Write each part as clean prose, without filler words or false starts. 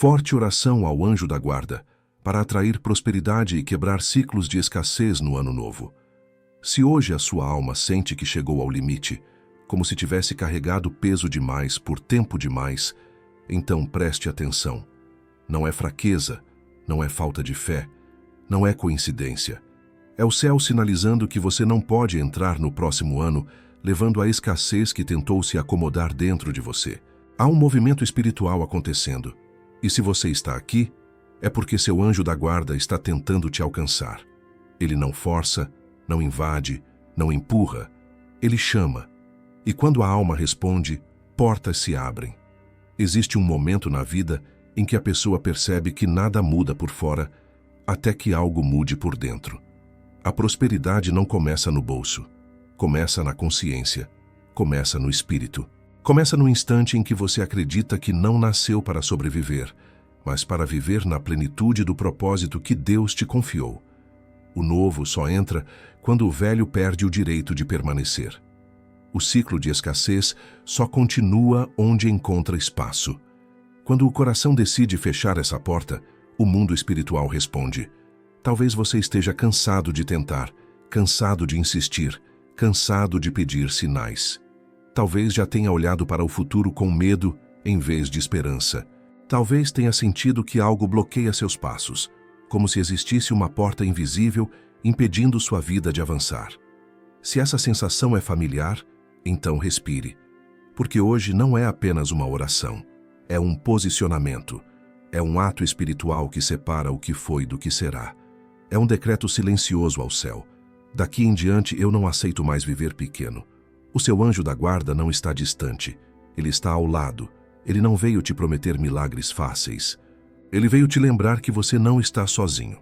Forte oração ao anjo da guarda, para atrair prosperidade e quebrar ciclos de escassez no ano novo. Se hoje a sua alma sente que chegou ao limite, como se tivesse carregado peso demais por tempo demais, então preste atenção. Não é fraqueza, não é falta de fé, não é coincidência. É o céu sinalizando que você não pode entrar no próximo ano levando a escassez que tentou se acomodar dentro de você. Há um movimento espiritual acontecendo, e se você está aqui, é porque seu anjo da guarda está tentando te alcançar. Ele não força, não invade, não empurra, ele chama. E quando a alma responde, portas se abrem. Existe um momento na vida em que a pessoa percebe que nada muda por fora, até que algo mude por dentro. A prosperidade não começa no bolso, começa na consciência, começa no espírito. Começa no instante em que você acredita que não nasceu para sobreviver, mas para viver na plenitude do propósito que Deus te confiou. O novo só entra quando o velho perde o direito de permanecer. O ciclo de escassez só continua onde encontra espaço. Quando o coração decide fechar essa porta, o mundo espiritual responde: talvez você esteja cansado de tentar, cansado de insistir, cansado de pedir sinais. Talvez já tenha olhado para o futuro com medo em vez de esperança. Talvez tenha sentido que algo bloqueia seus passos, como se existisse uma porta invisível impedindo sua vida de avançar. Se essa sensação é familiar, então respire, porque hoje não é apenas uma oração, é um posicionamento, é um ato espiritual que separa o que foi do que será. É um decreto silencioso ao céu. Daqui em diante eu não aceito mais viver pequeno. O seu anjo da guarda não está distante, ele está ao lado. Ele não veio te prometer milagres fáceis. Ele veio te lembrar que você não está sozinho.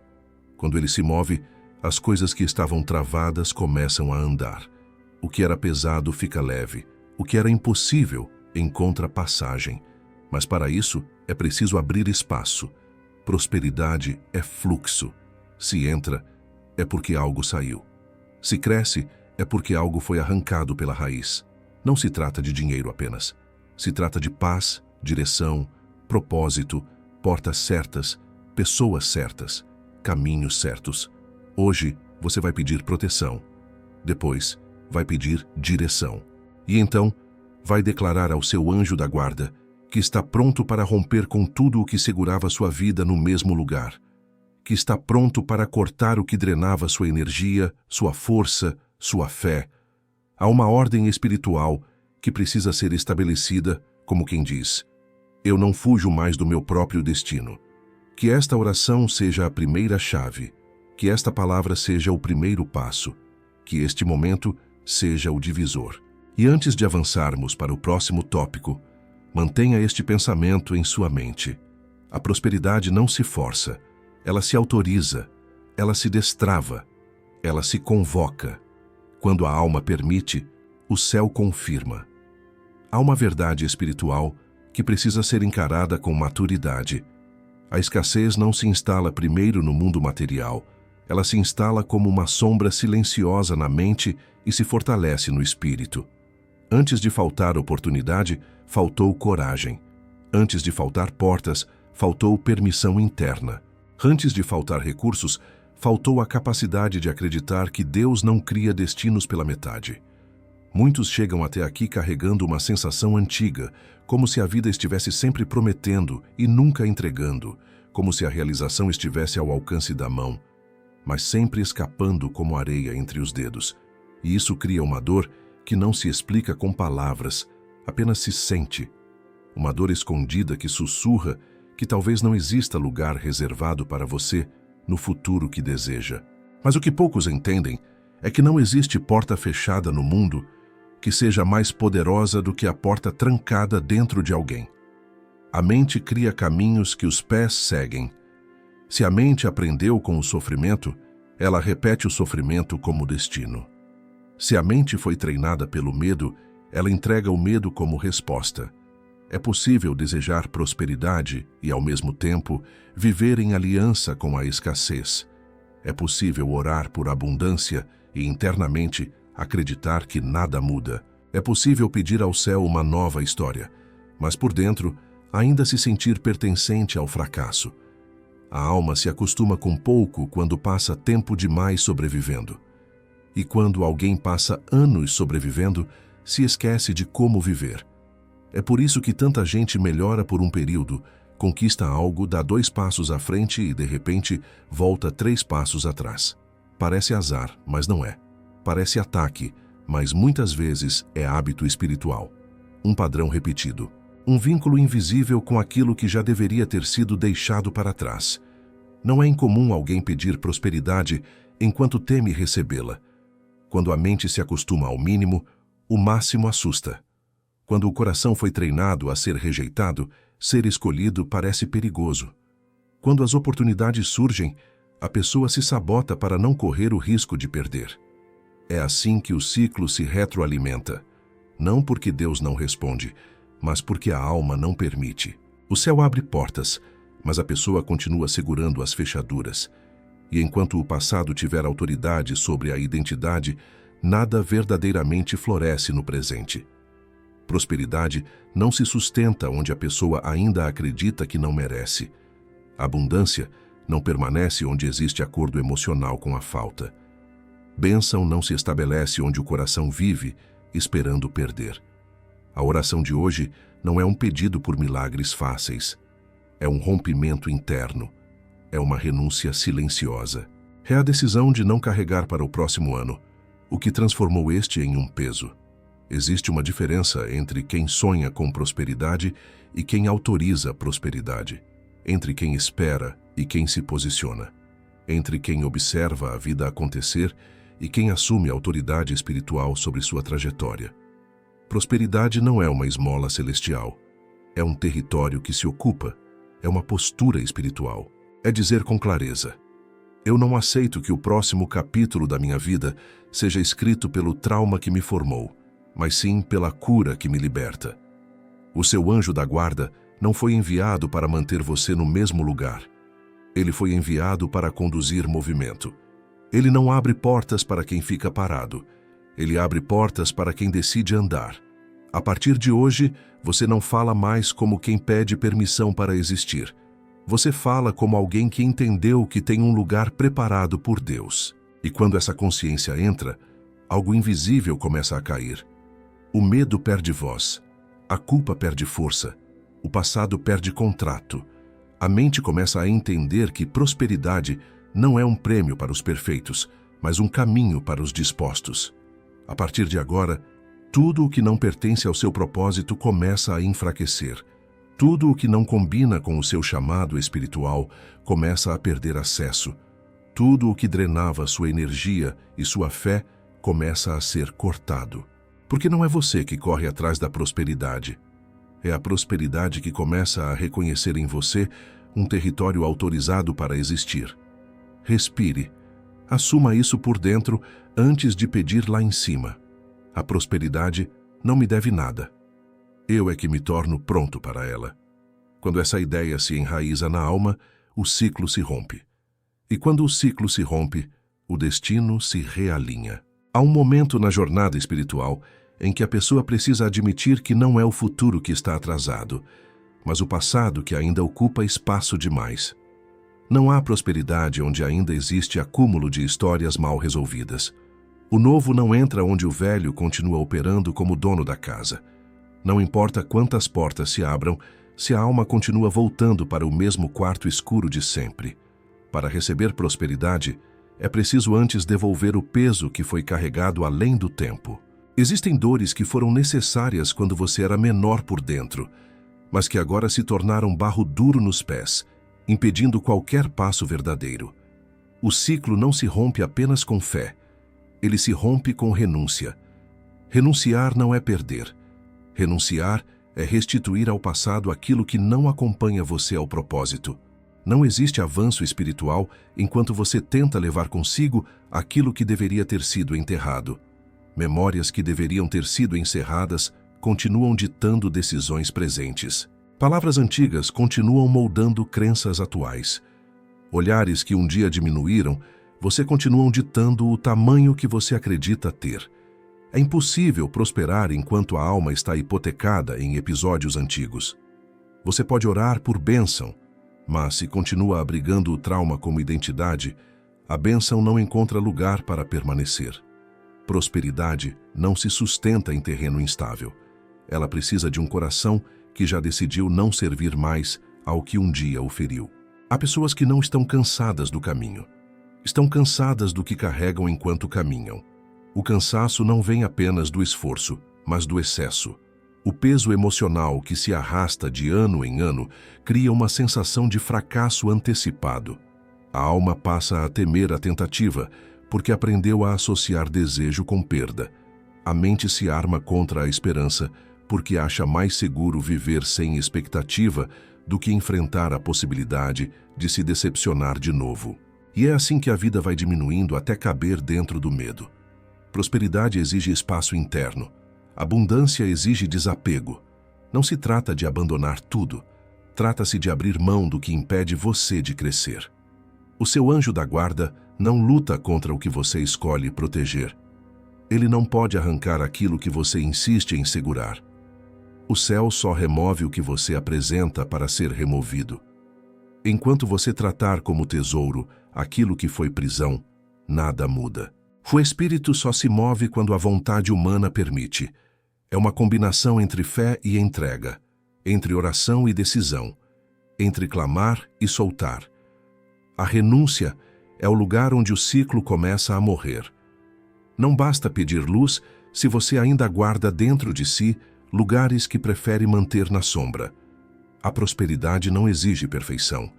Quando ele se move, as coisas que estavam travadas começam a andar. O que era pesado fica leve. O que era impossível encontra passagem. Mas para isso é preciso abrir espaço. Prosperidade é fluxo. Se entra, é porque algo saiu. Se cresce, é porque algo foi arrancado pela raiz. Não se trata de dinheiro apenas. Se trata de paz, direção, propósito, portas certas, pessoas certas, caminhos certos. Hoje, você vai pedir proteção. Depois, vai pedir direção. E então, vai declarar ao seu anjo da guarda que está pronto para romper com tudo o que segurava sua vida no mesmo lugar. Que está pronto para cortar o que drenava sua energia, sua força, sua fé. Há uma ordem espiritual que precisa ser estabelecida, como quem diz: eu não fujo mais do meu próprio destino. Que esta oração seja a primeira chave, que esta palavra seja o primeiro passo, que este momento seja o divisor. E antes de avançarmos para o próximo tópico, mantenha este pensamento em sua mente. A prosperidade não se força, ela se autoriza, ela se destrava, ela se convoca. Quando a alma permite, o céu confirma. Há uma verdade espiritual que precisa ser encarada com maturidade. A escassez não se instala primeiro no mundo material, ela se instala como uma sombra silenciosa na mente e se fortalece no espírito. Antes de faltar oportunidade, faltou coragem. Antes de faltar portas, faltou permissão interna. Antes de faltar recursos, faltou a capacidade de acreditar que Deus não cria destinos pela metade. Muitos chegam até aqui carregando uma sensação antiga, como se a vida estivesse sempre prometendo e nunca entregando, como se a realização estivesse ao alcance da mão, mas sempre escapando como areia entre os dedos. E isso cria uma dor que não se explica com palavras, apenas se sente. Uma dor escondida que sussurra que talvez não exista lugar reservado para você no futuro que deseja. Mas o que poucos entendem é que não existe porta fechada no mundo que seja mais poderosa do que a porta trancada dentro de alguém. A mente cria caminhos que os pés seguem. Se a mente aprendeu com o sofrimento, ela repete o sofrimento como destino. Se a mente foi treinada pelo medo, ela entrega o medo como resposta. É possível desejar prosperidade e, ao mesmo tempo, viver em aliança com a escassez. É possível orar por abundância e, internamente, acreditar que nada muda. É possível pedir ao céu uma nova história, mas por dentro, ainda se sentir pertencente ao fracasso. A alma se acostuma com pouco quando passa tempo demais sobrevivendo. E quando alguém passa anos sobrevivendo, se esquece de como viver. É por isso que tanta gente melhora por um período, conquista algo, dá 2 passos à frente e, de repente, volta 3 passos atrás. Parece azar, mas não é. Parece ataque, mas muitas vezes é hábito espiritual. Um padrão repetido. Um vínculo invisível com aquilo que já deveria ter sido deixado para trás. Não é incomum alguém pedir prosperidade enquanto teme recebê-la. Quando a mente se acostuma ao mínimo, o máximo assusta. Quando o coração foi treinado a ser rejeitado, ser escolhido parece perigoso. Quando as oportunidades surgem, a pessoa se sabota para não correr o risco de perder. É assim que o ciclo se retroalimenta. Não porque Deus não responde, mas porque a alma não permite. O céu abre portas, mas a pessoa continua segurando as fechaduras. E enquanto o passado tiver autoridade sobre a identidade, nada verdadeiramente floresce no presente. Prosperidade não se sustenta onde a pessoa ainda acredita que não merece. Abundância não permanece onde existe acordo emocional com a falta. Bênção não se estabelece onde o coração vive, esperando perder. A oração de hoje não é um pedido por milagres fáceis. É um rompimento interno. É uma renúncia silenciosa. É a decisão de não carregar para o próximo ano o que transformou este em um peso. Existe uma diferença entre quem sonha com prosperidade e quem autoriza a prosperidade, entre quem espera e quem se posiciona, entre quem observa a vida acontecer e quem assume a autoridade espiritual sobre sua trajetória. Prosperidade não é uma esmola celestial, é um território que se ocupa, é uma postura espiritual. É dizer com clareza: eu não aceito que o próximo capítulo da minha vida seja escrito pelo trauma que me formou, mas sim pela cura que me liberta. O seu anjo da guarda não foi enviado para manter você no mesmo lugar. Ele foi enviado para conduzir movimento. Ele não abre portas para quem fica parado. Ele abre portas para quem decide andar. A partir de hoje, você não fala mais como quem pede permissão para existir. Você fala como alguém que entendeu que tem um lugar preparado por Deus. E quando essa consciência entra, algo invisível começa a cair. O medo perde voz, a culpa perde força, o passado perde contrato. A mente começa a entender que prosperidade não é um prêmio para os perfeitos, mas um caminho para os dispostos. A partir de agora, tudo o que não pertence ao seu propósito começa a enfraquecer. Tudo o que não combina com o seu chamado espiritual começa a perder acesso. Tudo o que drenava sua energia e sua fé começa a ser cortado. Porque não é você que corre atrás da prosperidade. É a prosperidade que começa a reconhecer em você um território autorizado para existir. Respire. Assuma isso por dentro antes de pedir lá em cima. A prosperidade não me deve nada. Eu é que me torno pronto para ela. Quando essa ideia se enraiza na alma, o ciclo se rompe. E quando o ciclo se rompe, o destino se realinha. Há um momento na jornada espiritual em que a pessoa precisa admitir que não é o futuro que está atrasado, mas o passado que ainda ocupa espaço demais. Não há prosperidade onde ainda existe acúmulo de histórias mal resolvidas. O novo não entra onde o velho continua operando como dono da casa. Não importa quantas portas se abram, se a alma continua voltando para o mesmo quarto escuro de sempre. Para receber prosperidade, é preciso antes devolver o peso que foi carregado além do tempo. Existem dores que foram necessárias quando você era menor por dentro, mas que agora se tornaram barro duro nos pés, impedindo qualquer passo verdadeiro. O ciclo não se rompe apenas com fé, ele se rompe com renúncia. Renunciar não é perder. Renunciar é restituir ao passado aquilo que não acompanha você ao propósito. Não existe avanço espiritual enquanto você tenta levar consigo aquilo que deveria ter sido enterrado. Memórias que deveriam ter sido encerradas continuam ditando decisões presentes. Palavras antigas continuam moldando crenças atuais. Olhares que um dia diminuíram, você continuam ditando o tamanho que você acredita ter. É impossível prosperar enquanto a alma está hipotecada em episódios antigos. Você pode orar por bênção, mas se continua abrigando o trauma como identidade, a bênção não encontra lugar para permanecer. Prosperidade não se sustenta em terreno instável. Ela precisa de um coração que já decidiu não servir mais ao que um dia o feriu. Há pessoas que não estão cansadas do caminho. Estão cansadas do que carregam enquanto caminham. O cansaço não vem apenas do esforço, mas do excesso. O peso emocional que se arrasta de ano em ano cria uma sensação de fracasso antecipado. A alma passa a temer a tentativa, porque aprendeu a associar desejo com perda. A mente se arma contra a esperança, porque acha mais seguro viver sem expectativa do que enfrentar a possibilidade de se decepcionar de novo. E é assim que a vida vai diminuindo até caber dentro do medo. Prosperidade exige espaço interno. Abundância exige desapego. Não se trata de abandonar tudo. Trata-se de abrir mão do que impede você de crescer. O seu anjo da guarda não luta contra o que você escolhe proteger. Ele não pode arrancar aquilo que você insiste em segurar. O céu só remove o que você apresenta para ser removido. Enquanto você tratar como tesouro aquilo que foi prisão, nada muda. O espírito só se move quando a vontade humana permite. É uma combinação entre fé e entrega, entre oração e decisão, entre clamar e soltar. A renúncia é o lugar onde o ciclo começa a morrer. Não basta pedir luz se você ainda guarda dentro de si lugares que prefere manter na sombra. A prosperidade não exige perfeição.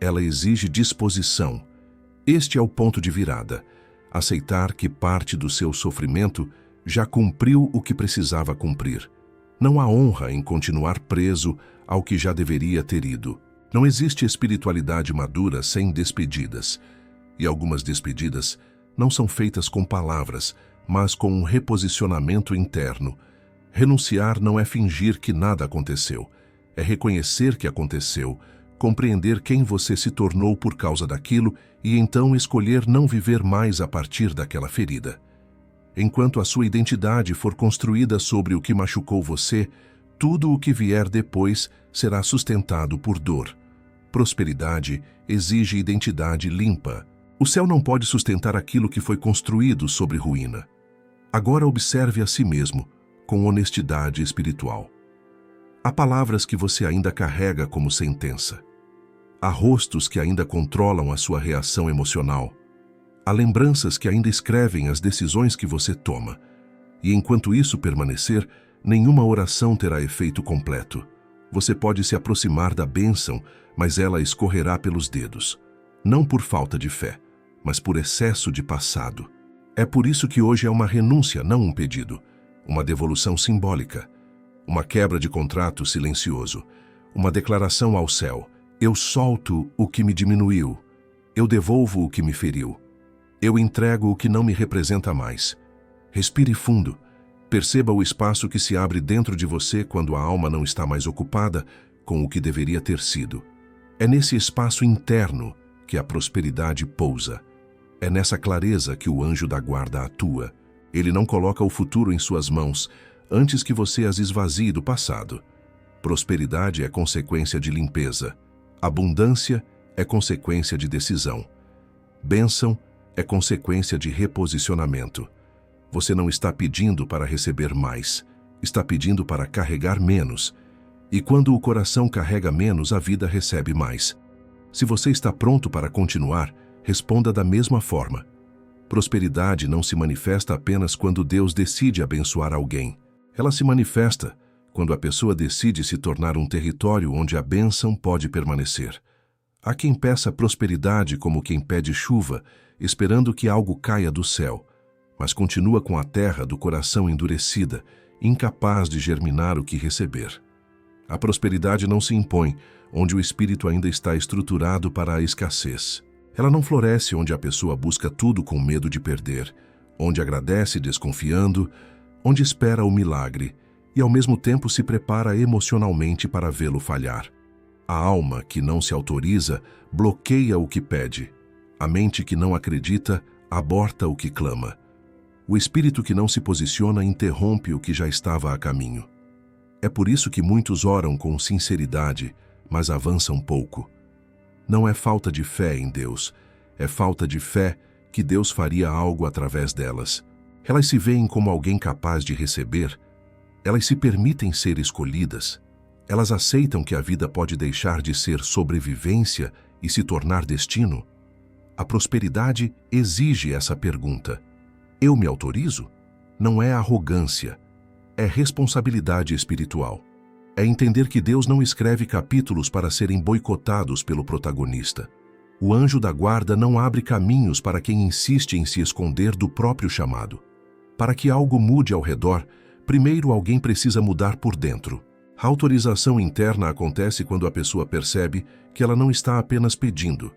Ela exige disposição. Este é o ponto de virada. Aceitar que parte do seu sofrimento já cumpriu o que precisava cumprir. Não há honra em continuar preso ao que já deveria ter ido. Não existe espiritualidade madura sem despedidas. E algumas despedidas não são feitas com palavras, mas com um reposicionamento interno. Renunciar não é fingir que nada aconteceu. É reconhecer que aconteceu, compreender quem você se tornou por causa daquilo e então escolher não viver mais a partir daquela ferida. Enquanto a sua identidade for construída sobre o que machucou você, tudo o que vier depois será sustentado por dor. Prosperidade exige identidade limpa. O céu não pode sustentar aquilo que foi construído sobre ruína. Agora observe a si mesmo, com honestidade espiritual. Há palavras que você ainda carrega como sentença. Há rostos que ainda controlam a sua reação emocional. Há lembranças que ainda escrevem as decisões que você toma. E enquanto isso permanecer, nenhuma oração terá efeito completo. Você pode se aproximar da bênção, mas ela escorrerá pelos dedos. Não por falta de fé, mas por excesso de passado. É por isso que hoje é uma renúncia, não um pedido. Uma devolução simbólica. Uma quebra de contrato silencioso. Uma declaração ao céu. Eu solto o que me diminuiu. Eu devolvo o que me feriu. Eu entrego o que não me representa mais. Respire fundo. Perceba o espaço que se abre dentro de você quando a alma não está mais ocupada com o que deveria ter sido. É nesse espaço interno que a prosperidade pousa. É nessa clareza que o anjo da guarda atua. Ele não coloca o futuro em suas mãos antes que você as esvazie do passado. Prosperidade é consequência de limpeza. Abundância é consequência de decisão. Bênção é consequência de reposicionamento. Você não está pedindo para receber mais, está pedindo para carregar menos. E quando o coração carrega menos, a vida recebe mais. Se você está pronto para continuar, responda da mesma forma. Prosperidade não se manifesta apenas quando Deus decide abençoar alguém. Ela se manifesta quando a pessoa decide se tornar um território onde a bênção pode permanecer. Há quem peça prosperidade como quem pede chuva, esperando que algo caia do céu, mas continua com a terra do coração endurecida, incapaz de germinar o que receber. A prosperidade não se impõe onde o espírito ainda está estruturado para a escassez. Ela não floresce onde a pessoa busca tudo com medo de perder, onde agradece desconfiando, onde espera o milagre e ao mesmo tempo se prepara emocionalmente para vê-lo falhar. A alma que não se autoriza bloqueia o que pede. A mente que não acredita aborta o que clama. O espírito que não se posiciona interrompe o que já estava a caminho. É por isso que muitos oram com sinceridade, mas avançam pouco. Não é falta de fé em Deus, é falta de fé que Deus faria algo através delas. Elas se veem como alguém capaz de receber, elas se permitem ser escolhidas, elas aceitam que a vida pode deixar de ser sobrevivência e se tornar destino. A prosperidade exige essa pergunta. Eu me autorizo? Não é arrogância, é responsabilidade espiritual. É entender que Deus não escreve capítulos para serem boicotados pelo protagonista. O anjo da guarda não abre caminhos para quem insiste em se esconder do próprio chamado. Para que algo mude ao redor, primeiro alguém precisa mudar por dentro. A autorização interna acontece quando a pessoa percebe que ela não está apenas pedindo.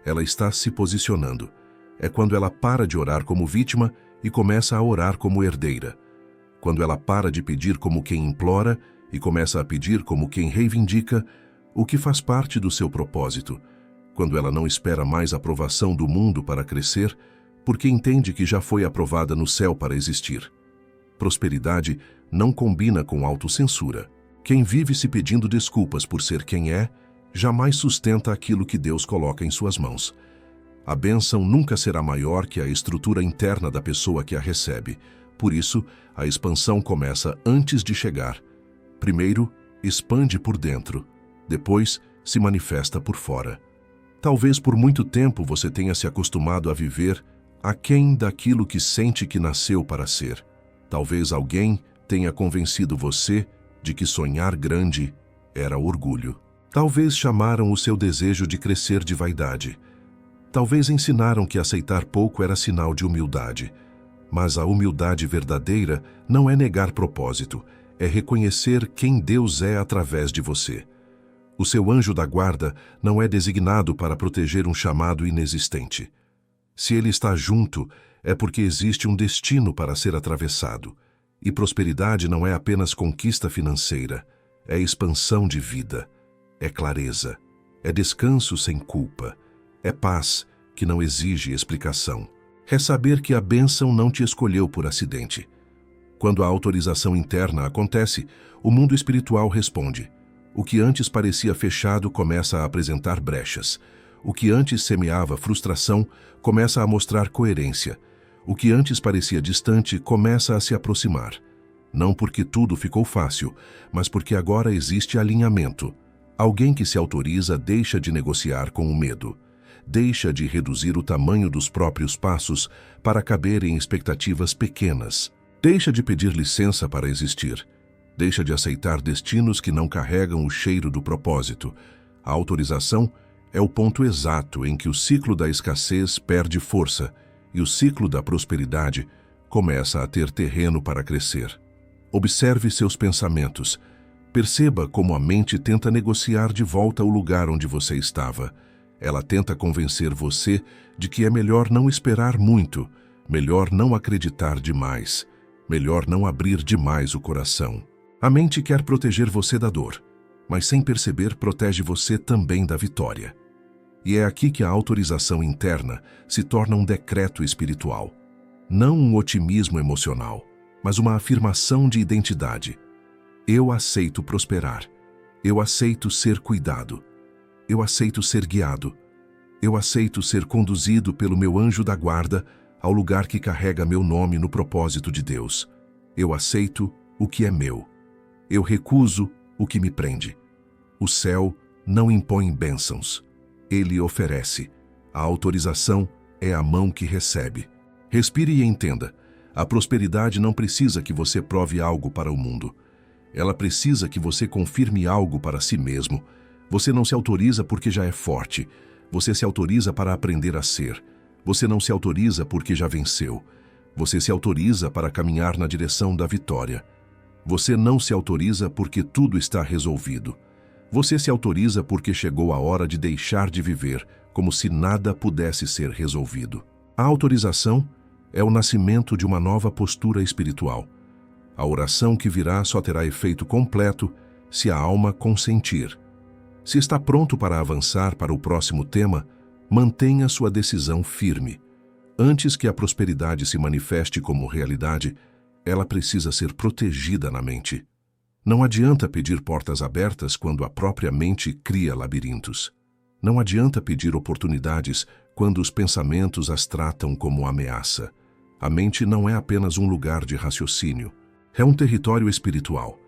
Ela está se posicionando. É quando ela para de orar como vítima e começa a orar como herdeira. Quando ela para de pedir como quem implora e começa a pedir como quem reivindica o que faz parte do seu propósito. Quando ela não espera mais aprovação do mundo para crescer, porque entende que já foi aprovada no céu para existir. Prosperidade não combina com autocensura. Quem vive se pedindo desculpas por ser quem é, jamais sustenta aquilo que Deus coloca em suas mãos. A bênção nunca será maior que a estrutura interna da pessoa que a recebe. Por isso, a expansão começa antes de chegar. Primeiro, expande por dentro. Depois, se manifesta por fora. Talvez por muito tempo você tenha se acostumado a viver aquém daquilo que sente que nasceu para ser. Talvez alguém tenha convencido você de que sonhar grande era orgulho. Talvez chamaram o seu desejo de crescer de vaidade. Talvez ensinaram que aceitar pouco era sinal de humildade. Mas a humildade verdadeira não é negar propósito, é reconhecer quem Deus é através de você. O seu anjo da guarda não é designado para proteger um chamado inexistente. Se ele está junto, é porque existe um destino para ser atravessado. E prosperidade não é apenas conquista financeira, é expansão de vida, é clareza, é descanso sem culpa, é paz que não exige explicação. É saber que a bênção não te escolheu por acidente. Quando a autorização interna acontece, o mundo espiritual responde. O que antes parecia fechado começa a apresentar brechas. O que antes semeava frustração começa a mostrar coerência. O que antes parecia distante começa a se aproximar. Não porque tudo ficou fácil, mas porque agora existe alinhamento. Alguém que se autoriza deixa de negociar com o medo. Deixa de reduzir o tamanho dos próprios passos para caber em expectativas pequenas. Deixa de pedir licença para existir. Deixa de aceitar destinos que não carregam o cheiro do propósito. A autorização é o ponto exato em que o ciclo da escassez perde força e o ciclo da prosperidade começa a ter terreno para crescer. Observe seus pensamentos. Perceba como a mente tenta negociar de volta o lugar onde você estava. Ela tenta convencer você de que é melhor não esperar muito, melhor não acreditar demais, melhor não abrir demais o coração. A mente quer proteger você da dor, mas sem perceber protege você também da vitória. E é aqui que a autorização interna se torna um decreto espiritual. Não um otimismo emocional, mas uma afirmação de identidade. Eu aceito prosperar. Eu aceito ser cuidado. Eu aceito ser guiado. Eu aceito ser conduzido pelo meu anjo da guarda ao lugar que carrega meu nome no propósito de Deus. Eu aceito o que é meu. Eu recuso o que me prende. O céu não impõe bênçãos. Ele oferece. A autorização é a mão que recebe. Respire e entenda. A prosperidade não precisa que você prove algo para o mundo. Ela precisa que você confirme algo para si mesmo. Você não se autoriza porque já é forte. Você se autoriza para aprender a ser. Você não se autoriza porque já venceu. Você se autoriza para caminhar na direção da vitória. Você não se autoriza porque tudo está resolvido. Você se autoriza porque chegou a hora de deixar de viver como se nada pudesse ser resolvido. A autorização é o nascimento de uma nova postura espiritual. A oração que virá só terá efeito completo se a alma consentir. Se está pronto para avançar para o próximo tema, mantenha sua decisão firme. Antes que a prosperidade se manifeste como realidade, ela precisa ser protegida na mente. Não adianta pedir portas abertas quando a própria mente cria labirintos. Não adianta pedir oportunidades quando os pensamentos as tratam como ameaça. A mente não é apenas um lugar de raciocínio. É um território espiritual.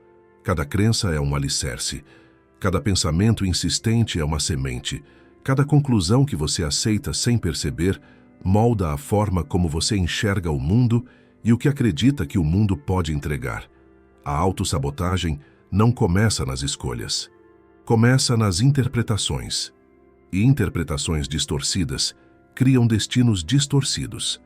Cada crença é um alicerce. Cada pensamento insistente é uma semente. Cada conclusão que você aceita sem perceber molda a forma como você enxerga o mundo e o que acredita que o mundo pode entregar. A autossabotagem não começa nas escolhas. Começa nas interpretações. E interpretações distorcidas criam destinos distorcidos.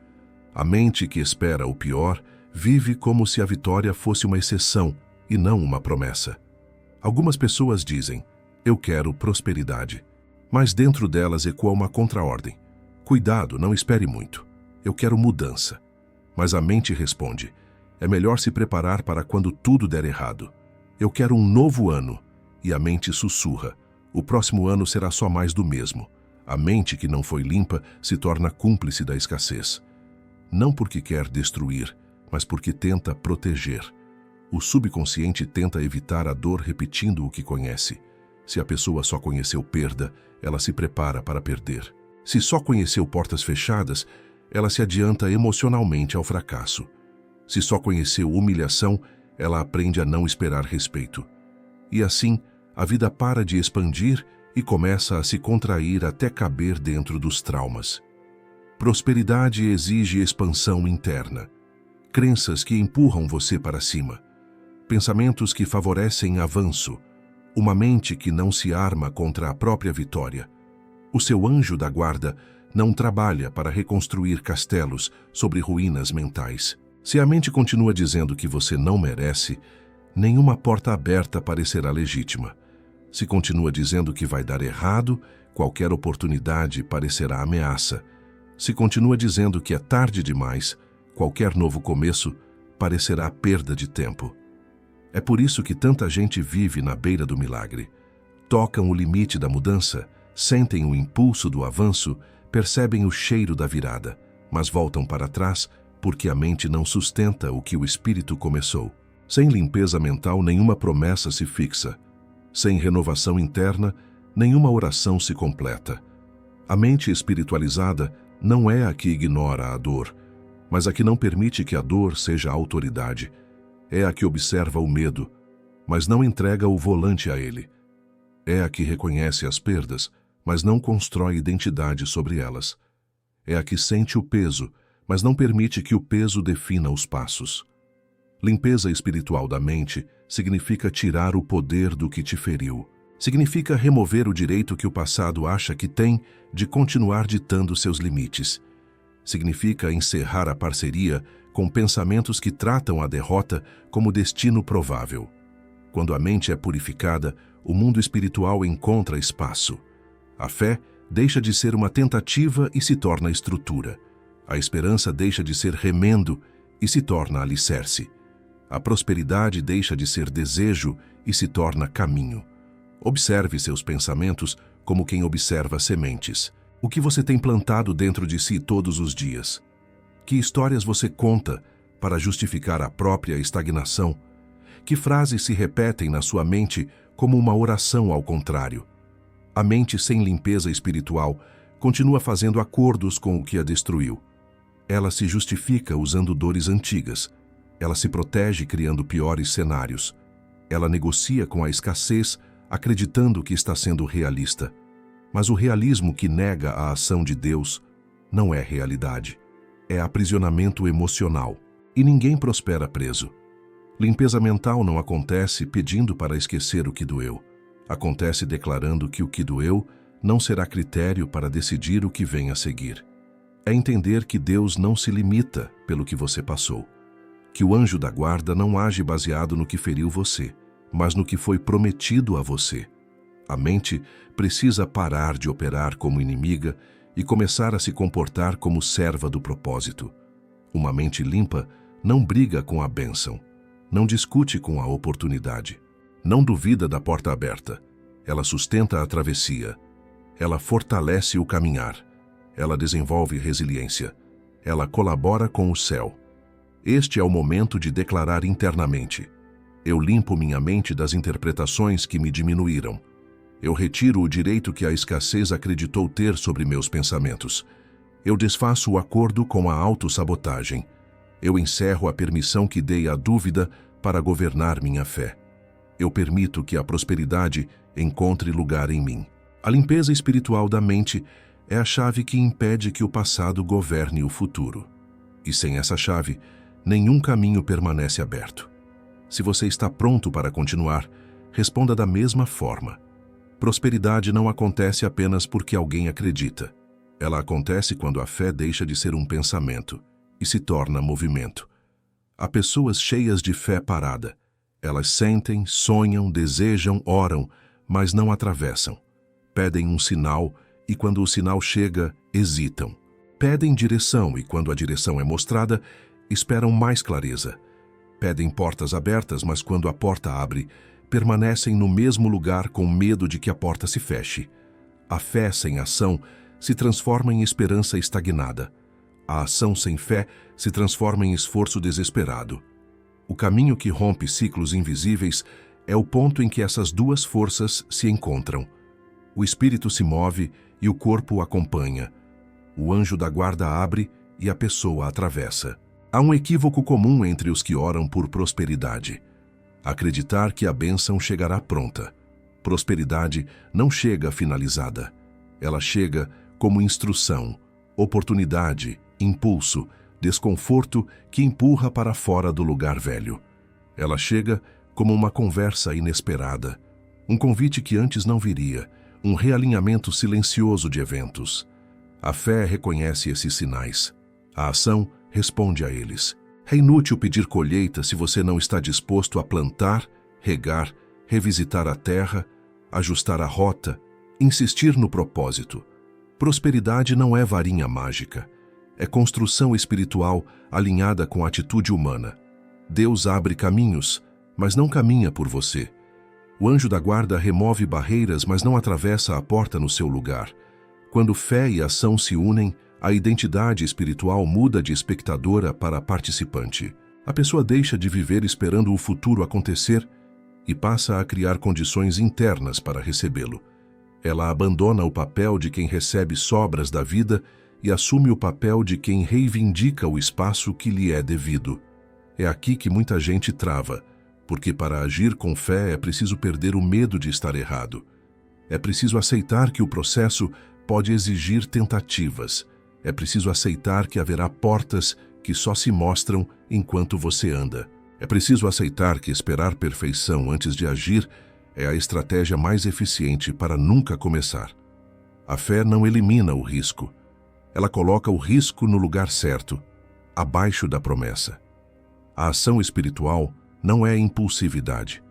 A mente que espera o pior vive como se a vitória fosse uma exceção e não uma promessa. Algumas pessoas dizem, eu quero prosperidade, mas dentro delas ecoa uma contraordem. Cuidado, não espere muito. Eu quero mudança. Mas a mente responde, é melhor se preparar para quando tudo der errado. Eu quero um novo ano. E a mente sussurra, o próximo ano será só mais do mesmo. A mente que não foi limpa se torna cúmplice da escassez. Não porque quer destruir, mas porque tenta proteger. O subconsciente tenta evitar a dor repetindo o que conhece. Se a pessoa só conheceu perda, ela se prepara para perder. Se só conheceu portas fechadas, ela se adianta emocionalmente ao fracasso. Se só conheceu humilhação, ela aprende a não esperar respeito. E assim, a vida para de expandir e começa a se contrair até caber dentro dos traumas. Prosperidade exige expansão interna. Crenças que empurram você para cima. Pensamentos que favorecem avanço. Uma mente que não se arma contra a própria vitória. O seu anjo da guarda não trabalha para reconstruir castelos sobre ruínas mentais. Se a mente continua dizendo que você não merece, nenhuma porta aberta parecerá legítima. Se continua dizendo que vai dar errado, qualquer oportunidade parecerá ameaça. Se continua dizendo que é tarde demais, qualquer novo começo parecerá perda de tempo. É por isso que tanta gente vive na beira do milagre. Tocam o limite da mudança, sentem o impulso do avanço, percebem o cheiro da virada, mas voltam para trás porque a mente não sustenta o que o espírito começou. Sem limpeza mental, nenhuma promessa se fixa. Sem renovação interna, nenhuma oração se completa. A mente espiritualizada não é a que ignora a dor, mas a que não permite que a dor seja a autoridade. É a que observa o medo, mas não entrega o volante a ele. É a que reconhece as perdas, mas não constrói identidade sobre elas. É a que sente o peso, mas não permite que o peso defina os passos. Limpeza espiritual da mente significa tirar o poder do que te feriu. Significa remover o direito que o passado acha que tem de continuar ditando seus limites. Significa encerrar a parceria com pensamentos que tratam a derrota como destino provável. Quando a mente é purificada, o mundo espiritual encontra espaço. A fé deixa de ser uma tentativa e se torna estrutura. A esperança deixa de ser remendo e se torna alicerce. A prosperidade deixa de ser desejo e se torna caminho. Observe seus pensamentos como quem observa sementes. O que você tem plantado dentro de si todos os dias? Que histórias você conta para justificar a própria estagnação? Que frases se repetem na sua mente como uma oração ao contrário? A mente sem limpeza espiritual continua fazendo acordos com o que a destruiu. Ela se justifica usando dores antigas. Ela se protege criando piores cenários. Ela negocia com a escassez, acreditando que está sendo realista. Mas o realismo que nega a ação de Deus não é realidade. É aprisionamento emocional. E ninguém prospera preso. Limpeza mental não acontece pedindo para esquecer o que doeu. Acontece declarando que o que doeu não será critério para decidir o que vem a seguir. É entender que Deus não se limita pelo que você passou. Que o anjo da guarda não age baseado no que feriu você, mas no que foi prometido a você. A mente precisa parar de operar como inimiga e começar a se comportar como serva do propósito. Uma mente limpa não briga com a bênção, não discute com a oportunidade, não duvida da porta aberta. Ela sustenta a travessia, ela fortalece o caminhar, ela desenvolve resiliência, ela colabora com o céu. Este é o momento de declarar internamente: Eu limpo minha mente das interpretações que me diminuíram. Eu retiro o direito que a escassez acreditou ter sobre meus pensamentos. Eu desfaço o acordo com a autossabotagem. Eu encerro a permissão que dei à dúvida para governar minha fé. Eu permito que a prosperidade encontre lugar em mim. A limpeza espiritual da mente é a chave que impede que o passado governe o futuro. E sem essa chave, nenhum caminho permanece aberto. Se você está pronto para continuar, responda da mesma forma. Prosperidade não acontece apenas porque alguém acredita. Ela acontece quando a fé deixa de ser um pensamento e se torna movimento. Há pessoas cheias de fé parada. Elas sentem, sonham, desejam, oram, mas não atravessam. Pedem um sinal e quando o sinal chega, hesitam. Pedem direção e quando a direção é mostrada, esperam mais clareza. Pedem portas abertas, mas quando a porta abre, permanecem no mesmo lugar com medo de que a porta se feche. A fé sem ação se transforma em esperança estagnada. A ação sem fé se transforma em esforço desesperado. O caminho que rompe ciclos invisíveis é o ponto em que essas duas forças se encontram. O espírito se move e o corpo o acompanha. O anjo da guarda abre e a pessoa atravessa. Há um equívoco comum entre os que oram por prosperidade. Acreditar que a bênção chegará pronta. Prosperidade não chega finalizada. Ela chega como instrução, oportunidade, impulso, desconforto que empurra para fora do lugar velho. Ela chega como uma conversa inesperada, um convite que antes não viria, um realinhamento silencioso de eventos. A fé reconhece esses sinais. A ação responde a eles. É inútil pedir colheita se você não está disposto a plantar, regar, revisitar a terra, ajustar a rota, insistir no propósito. Prosperidade não é varinha mágica. É construção espiritual alinhada com a atitude humana. Deus abre caminhos, mas não caminha por você. O anjo da guarda remove barreiras, mas não atravessa a porta no seu lugar. Quando fé e ação se unem, a identidade espiritual muda de espectadora para participante. A pessoa deixa de viver esperando o futuro acontecer e passa a criar condições internas para recebê-lo. Ela abandona o papel de quem recebe sobras da vida e assume o papel de quem reivindica o espaço que lhe é devido. É aqui que muita gente trava, porque para agir com fé é preciso perder o medo de estar errado. É preciso aceitar que o processo pode exigir tentativas. É preciso aceitar que haverá portas que só se mostram enquanto você anda. É preciso aceitar que esperar perfeição antes de agir é a estratégia mais eficiente para nunca começar. A fé não elimina o risco. Ela coloca o risco no lugar certo, abaixo da promessa. A ação espiritual não é impulsividade.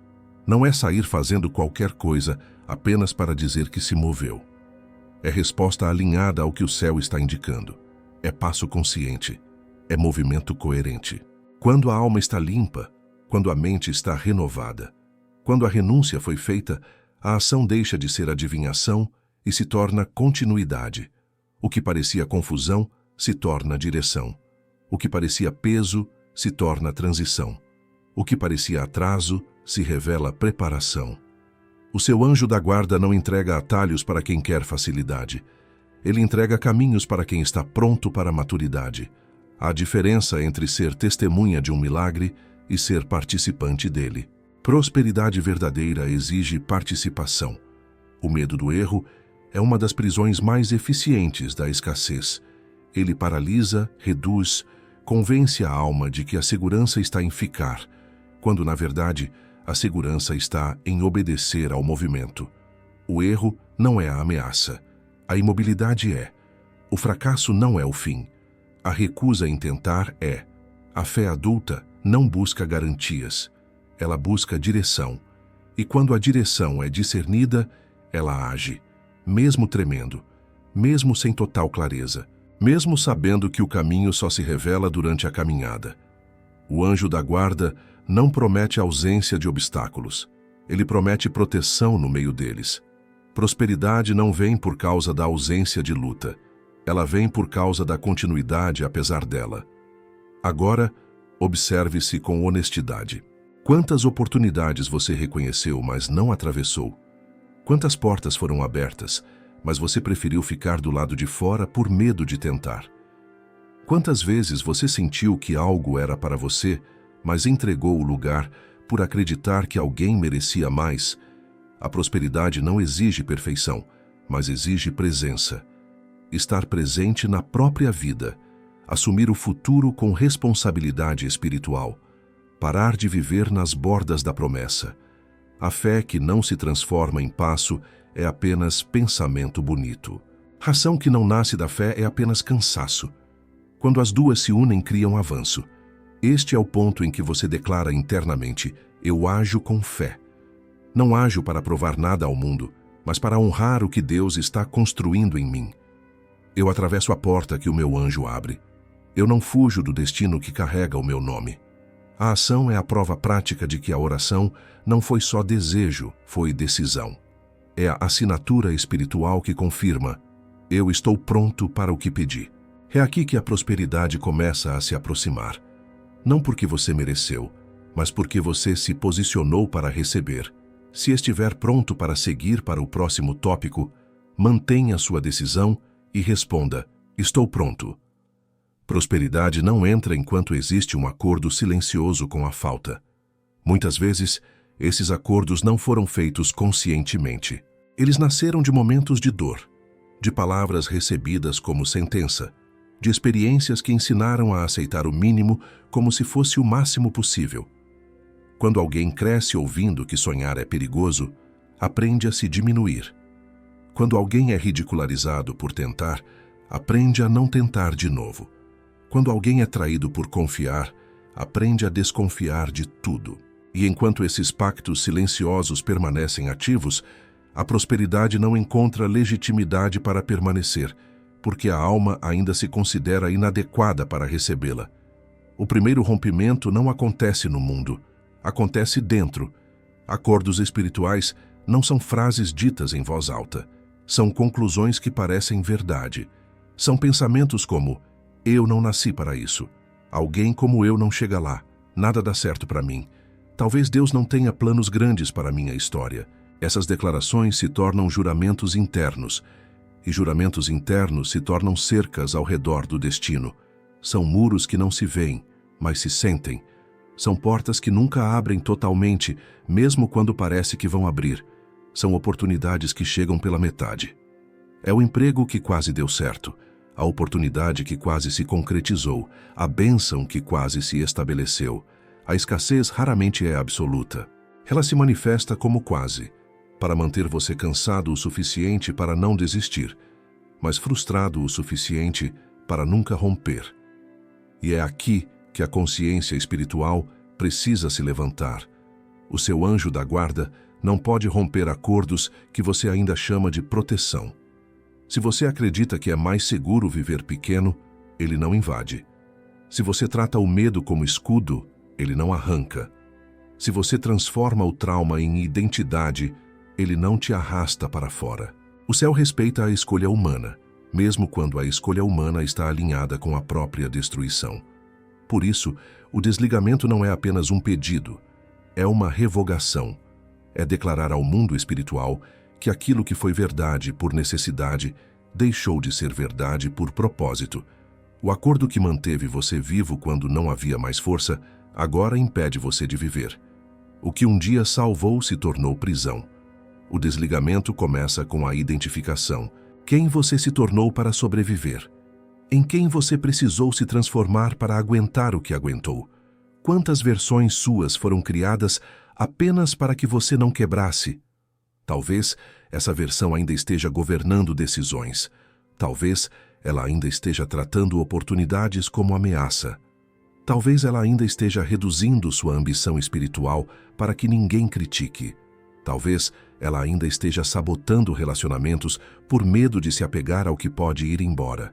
Não é sair fazendo qualquer coisa apenas para dizer que se moveu. É resposta alinhada ao que o céu está indicando. É passo consciente. É movimento coerente. Quando a alma está limpa, quando a mente está renovada, quando a renúncia foi feita, a ação deixa de ser adivinhação e se torna continuidade. O que parecia confusão se torna direção. O que parecia peso se torna transição. O que parecia atraso se revela preparação. O seu anjo da guarda não entrega atalhos para quem quer facilidade. Ele entrega caminhos para quem está pronto para a maturidade. Há diferença entre ser testemunha de um milagre e ser participante dele. Prosperidade verdadeira exige participação. O medo do erro é uma das prisões mais eficientes da escassez. Ele paralisa, reduz, convence a alma de que a segurança está em ficar, quando, na verdade, a segurança está em obedecer ao movimento. O erro não é a ameaça. A imobilidade é. O fracasso não é o fim. A recusa em tentar é. A fé adulta não busca garantias. Ela busca direção. E quando a direção é discernida, ela age, mesmo tremendo, mesmo sem total clareza, mesmo sabendo que o caminho só se revela durante a caminhada. O anjo da guarda não promete ausência de obstáculos. Ele promete proteção no meio deles. Prosperidade não vem por causa da ausência de luta. Ela vem por causa da continuidade apesar dela. Agora, observe-se com honestidade. Quantas oportunidades você reconheceu, mas não atravessou? Quantas portas foram abertas, mas você preferiu ficar do lado de fora por medo de tentar? Quantas vezes você sentiu que algo era para você, mas entregou o lugar por acreditar que alguém merecia mais? A prosperidade não exige perfeição, mas exige presença. Estar presente na própria vida, assumir o futuro com responsabilidade espiritual, parar de viver nas bordas da promessa. A fé que não se transforma em passo é apenas pensamento bonito. Ração que não nasce da fé é apenas cansaço. Quando as duas se unem, criam avanço. Este é o ponto em que você declara internamente: eu ajo com fé. Não ajo para provar nada ao mundo, mas para honrar o que Deus está construindo em mim. Eu atravesso a porta que o meu anjo abre. Eu não fujo do destino que carrega o meu nome. A ação é a prova prática de que a oração não foi só desejo, foi decisão. É a assinatura espiritual que confirma: eu estou pronto para o que pedi. É aqui que a prosperidade começa a se aproximar. Não porque você mereceu, mas porque você se posicionou para receber. Se estiver pronto para seguir para o próximo tópico, mantenha sua decisão e responda: estou pronto. Prosperidade não entra enquanto existe um acordo silencioso com a falta. Muitas vezes, esses acordos não foram feitos conscientemente. Eles nasceram de momentos de dor, de palavras recebidas como sentença, de experiências que ensinaram a aceitar o mínimo como se fosse o máximo possível. Quando alguém cresce ouvindo que sonhar é perigoso, aprende a se diminuir. Quando alguém é ridicularizado por tentar, aprende a não tentar de novo. Quando alguém é traído por confiar, aprende a desconfiar de tudo. E enquanto esses pactos silenciosos permanecem ativos, a prosperidade não encontra legitimidade para permanecer, porque a alma ainda se considera inadequada para recebê-la. O primeiro rompimento não acontece no mundo, acontece dentro. Acordos espirituais não são frases ditas em voz alta, são conclusões que parecem verdade. São pensamentos como: eu não nasci para isso. Alguém como eu não chega lá. Nada dá certo para mim. Talvez Deus não tenha planos grandes para minha história. Essas declarações se tornam juramentos internos. E juramentos internos se tornam cercas ao redor do destino. São muros que não se veem, mas se sentem. São portas que nunca abrem totalmente, mesmo quando parece que vão abrir. São oportunidades que chegam pela metade. É o emprego que quase deu certo, a oportunidade que quase se concretizou, a bênção que quase se estabeleceu. A escassez raramente é absoluta. Ela se manifesta como quase, para manter você cansado o suficiente para não desistir, mas frustrado o suficiente para nunca romper. E é aqui que a consciência espiritual precisa se levantar. O seu anjo da guarda não pode romper acordos que você ainda chama de proteção. Se você acredita que é mais seguro viver pequeno, ele não invade. Se você trata o medo como escudo, ele não arranca. Se você transforma o trauma em identidade, ele não te arrasta para fora. O céu respeita a escolha humana, mesmo quando a escolha humana está alinhada com a própria destruição. Por isso, o desligamento não é apenas um pedido, é uma revogação. É declarar ao mundo espiritual que aquilo que foi verdade por necessidade deixou de ser verdade por propósito. O acordo que manteve você vivo quando não havia mais força, agora impede você de viver. O que um dia salvou se tornou prisão. O desligamento começa com a identificação. Quem você se tornou para sobreviver? Em quem você precisou se transformar para aguentar o que aguentou? Quantas versões suas foram criadas apenas para que você não quebrasse? Talvez essa versão ainda esteja governando decisões. Talvez ela ainda esteja tratando oportunidades como ameaça. Talvez ela ainda esteja reduzindo sua ambição espiritual para que ninguém critique. Talvez ela ainda esteja sabotando relacionamentos por medo de se apegar ao que pode ir embora.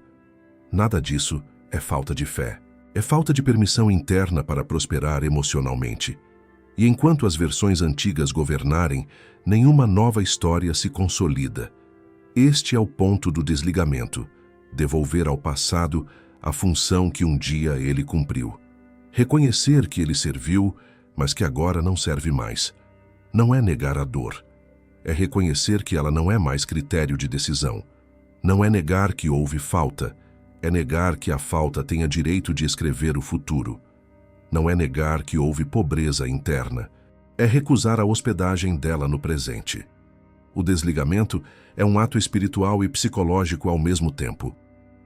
Nada disso é falta de fé. É falta de permissão interna para prosperar emocionalmente. E enquanto as versões antigas governarem, nenhuma nova história se consolida. Este é o ponto do desligamento: devolver ao passado a função que um dia ele cumpriu. Reconhecer que ele serviu, mas que agora não serve mais. Não é negar a dor. É reconhecer que ela não é mais critério de decisão. Não é negar que houve falta. É negar que a falta tenha direito de escrever o futuro. Não é negar que houve pobreza interna. É recusar a hospedagem dela no presente. O desligamento é um ato espiritual e psicológico ao mesmo tempo.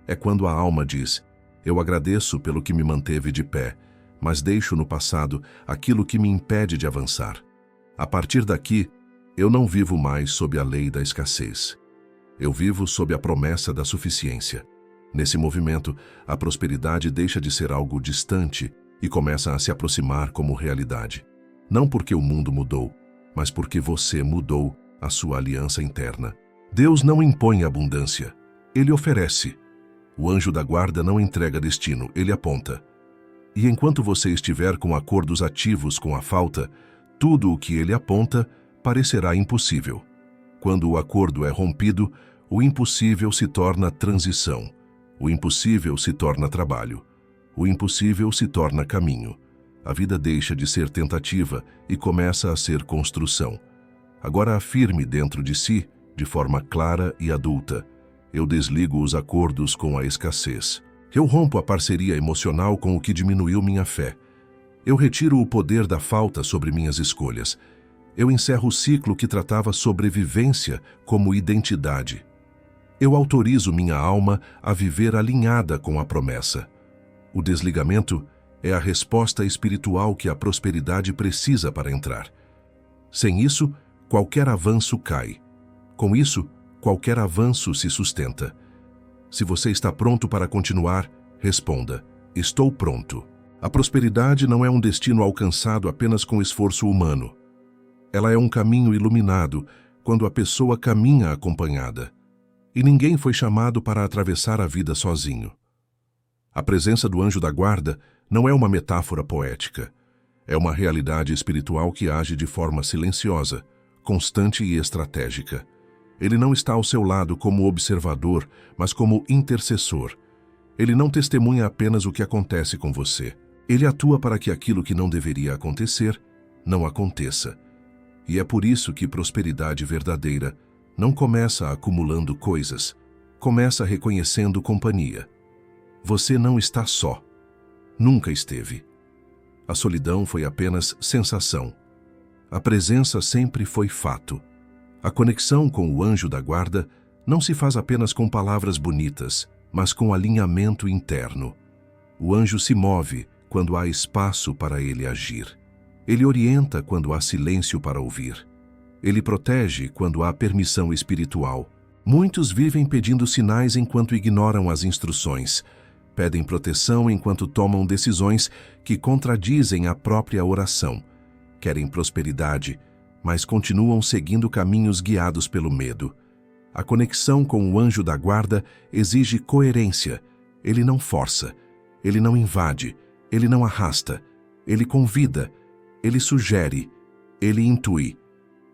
É quando a alma diz: eu agradeço pelo que me manteve de pé, mas deixo no passado aquilo que me impede de avançar. A partir daqui, eu não vivo mais sob a lei da escassez. Eu vivo sob a promessa da suficiência. Nesse movimento, a prosperidade deixa de ser algo distante e começa a se aproximar como realidade. Não porque o mundo mudou, mas porque você mudou a sua aliança interna. Deus não impõe abundância, Ele oferece. O anjo da guarda não entrega destino, ele aponta. E enquanto você estiver com acordos ativos com a falta, tudo o que ele aponta parecerá impossível. Quando o acordo é rompido, o impossível se torna transição. O impossível se torna trabalho. O impossível se torna caminho. A vida deixa de ser tentativa e começa a ser construção. Agora afirme dentro de si, de forma clara e adulta: eu desligo os acordos com a escassez. Eu rompo a parceria emocional com o que diminuiu minha fé. Eu retiro o poder da falta sobre minhas escolhas. Eu encerro o ciclo que tratava sobrevivência como identidade. Eu autorizo minha alma a viver alinhada com a promessa. O desligamento é a resposta espiritual que a prosperidade precisa para entrar. Sem isso, qualquer avanço cai. Com isso, qualquer avanço se sustenta. Se você está pronto para continuar, responda: estou pronto. A prosperidade não é um destino alcançado apenas com esforço humano. Ela é um caminho iluminado quando a pessoa caminha acompanhada. E ninguém foi chamado para atravessar a vida sozinho. A presença do anjo da guarda não é uma metáfora poética. É uma realidade espiritual que age de forma silenciosa, constante e estratégica. Ele não está ao seu lado como observador, mas como intercessor. Ele não testemunha apenas o que acontece com você. Ele atua para que aquilo que não deveria acontecer, não aconteça. E é por isso que prosperidade verdadeira não começa acumulando coisas, começa reconhecendo companhia. Você não está só. Nunca esteve. A solidão foi apenas sensação. A presença sempre foi fato. A conexão com o anjo da guarda não se faz apenas com palavras bonitas, mas com alinhamento interno. O anjo se move quando há espaço para ele agir. Ele orienta quando há silêncio para ouvir. Ele protege quando há permissão espiritual. Muitos vivem pedindo sinais enquanto ignoram as instruções. Pedem proteção enquanto tomam decisões que contradizem a própria oração. Querem prosperidade, mas continuam seguindo caminhos guiados pelo medo. A conexão com o anjo da guarda exige coerência. Ele não força, ele não invade, ele não arrasta, ele convida, ele sugere, ele intui.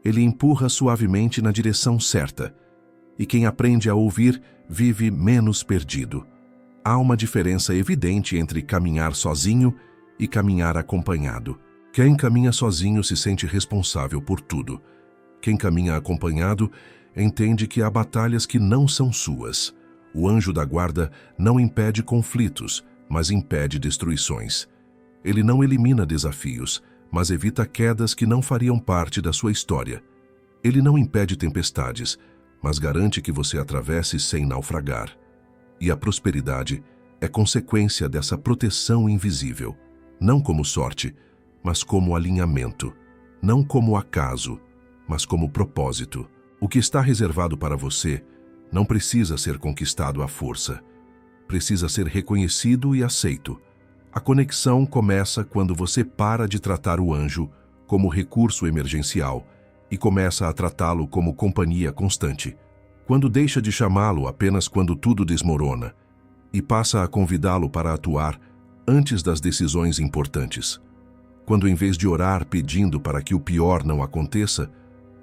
Ele empurra suavemente na direção certa. E quem aprende a ouvir vive menos perdido. Há uma diferença evidente entre caminhar sozinho e caminhar acompanhado. Quem caminha sozinho se sente responsável por tudo. Quem caminha acompanhado entende que há batalhas que não são suas. O anjo da guarda não impede conflitos, mas impede destruições. Ele não elimina desafios, mas evita quedas que não fariam parte da sua história. Ele não impede tempestades, mas garante que você atravesse sem naufragar. E a prosperidade é consequência dessa proteção invisível, não como sorte, mas como alinhamento, não como acaso, mas como propósito. O que está reservado para você não precisa ser conquistado à força. Precisa ser reconhecido e aceito. A conexão começa quando você para de tratar o anjo como recurso emergencial e começa a tratá-lo como companhia constante. Quando deixa de chamá-lo apenas quando tudo desmorona e passa a convidá-lo para atuar antes das decisões importantes. Quando, em vez de orar pedindo para que o pior não aconteça,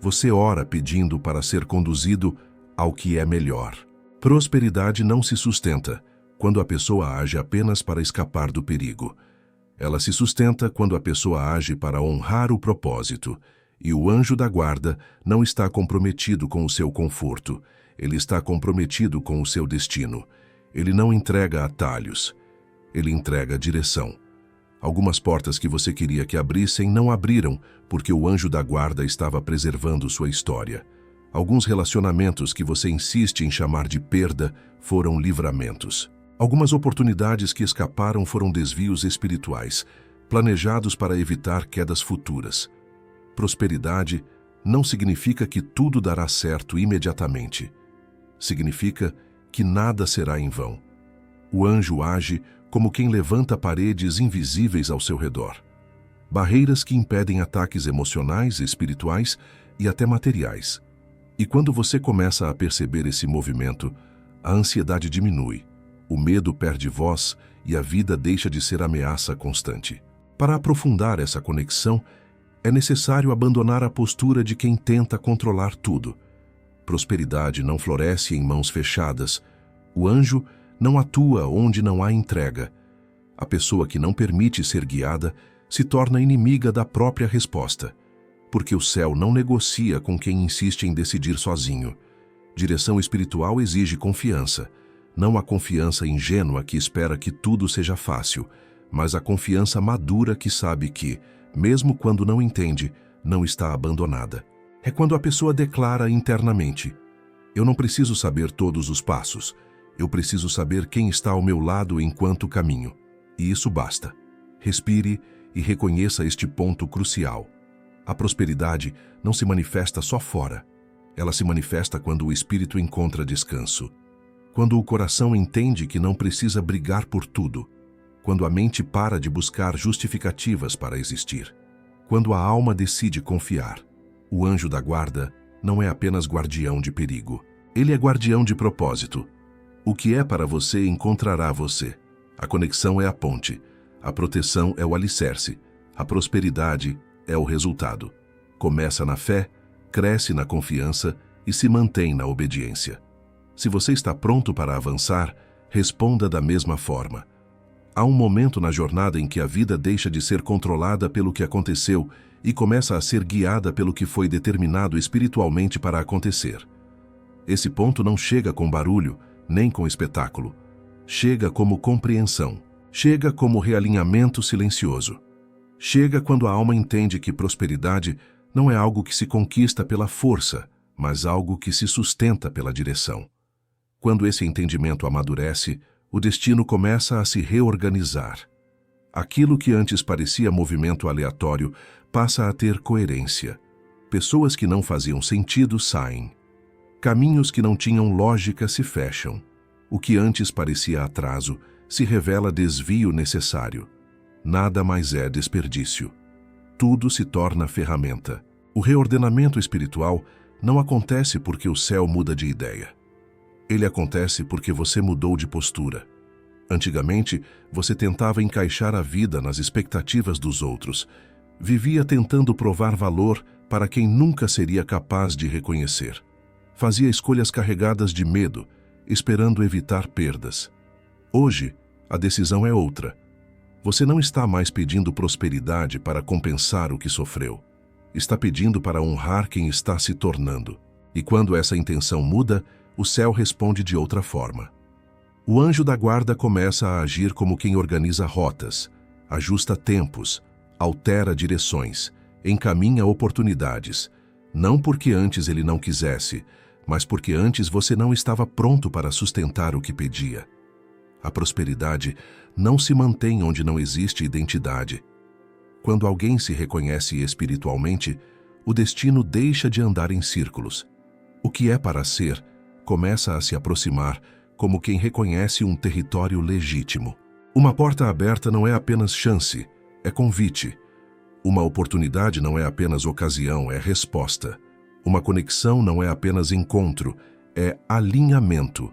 você ora pedindo para ser conduzido ao que é melhor. Prosperidade não se sustenta quando a pessoa age apenas para escapar do perigo. Ela se sustenta quando a pessoa age para honrar o propósito, e o anjo da guarda não está comprometido com o seu conforto, ele está comprometido com o seu destino. Ele não entrega atalhos, ele entrega direção. Algumas portas que você queria que abrissem não abriram porque o anjo da guarda estava preservando sua história. Alguns relacionamentos que você insiste em chamar de perda foram livramentos. Algumas oportunidades que escaparam foram desvios espirituais, planejados para evitar quedas futuras. Prosperidade não significa que tudo dará certo imediatamente. Significa que nada será em vão. O anjo age como quem levanta paredes invisíveis ao seu redor. Barreiras que impedem ataques emocionais, espirituais e até materiais. E quando você começa a perceber esse movimento, a ansiedade diminui. O medo perde voz e a vida deixa de ser ameaça constante. Para aprofundar essa conexão, é necessário abandonar a postura de quem tenta controlar tudo. Prosperidade não floresce em mãos fechadas. O anjo não atua onde não há entrega. A pessoa que não permite ser guiada se torna inimiga da própria resposta, porque o céu não negocia com quem insiste em decidir sozinho. Direção espiritual exige confiança. Não a confiança ingênua que espera que tudo seja fácil, mas a confiança madura que sabe que, mesmo quando não entende, não está abandonada. É quando a pessoa declara internamente: eu não preciso saber todos os passos, eu preciso saber quem está ao meu lado enquanto caminho. E isso basta. Respire e reconheça este ponto crucial. A prosperidade não se manifesta só fora. Ela se manifesta quando o espírito encontra descanso. Quando o coração entende que não precisa brigar por tudo. Quando a mente para de buscar justificativas para existir. Quando a alma decide confiar. O anjo da guarda não é apenas guardião de perigo. Ele é guardião de propósito. O que é para você encontrará você. A conexão é a ponte. A proteção é o alicerce. A prosperidade é o resultado. Começa na fé, cresce na confiança e se mantém na obediência. Se você está pronto para avançar, responda da mesma forma. Há um momento na jornada em que a vida deixa de ser controlada pelo que aconteceu e começa a ser guiada pelo que foi determinado espiritualmente para acontecer. Esse ponto não chega com barulho, nem com espetáculo. Chega como compreensão. Chega como realinhamento silencioso. Chega quando a alma entende que prosperidade não é algo que se conquista pela força, mas algo que se sustenta pela direção. Quando esse entendimento amadurece, o destino começa a se reorganizar. Aquilo que antes parecia movimento aleatório passa a ter coerência. Pessoas que não faziam sentido saem. Caminhos que não tinham lógica se fecham. O que antes parecia atraso se revela desvio necessário. Nada mais é desperdício. Tudo se torna ferramenta. O reordenamento espiritual não acontece porque o céu muda de ideia. Ele acontece porque você mudou de postura. Antigamente, você tentava encaixar a vida nas expectativas dos outros. Vivia tentando provar valor para quem nunca seria capaz de reconhecer. Fazia escolhas carregadas de medo, esperando evitar perdas. Hoje, a decisão é outra. Você não está mais pedindo prosperidade para compensar o que sofreu. Está pedindo para honrar quem está se tornando. E quando essa intenção muda, o céu responde de outra forma. O anjo da guarda começa a agir como quem organiza rotas, ajusta tempos, altera direções, encaminha oportunidades, não porque antes ele não quisesse, mas porque antes você não estava pronto para sustentar o que pedia. A prosperidade não se mantém onde não existe identidade. Quando alguém se reconhece espiritualmente, o destino deixa de andar em círculos. O que é para ser começa a se aproximar como quem reconhece um território legítimo. Uma porta aberta não é apenas chance, é convite. Uma oportunidade não é apenas ocasião, é resposta. Uma conexão não é apenas encontro, é alinhamento.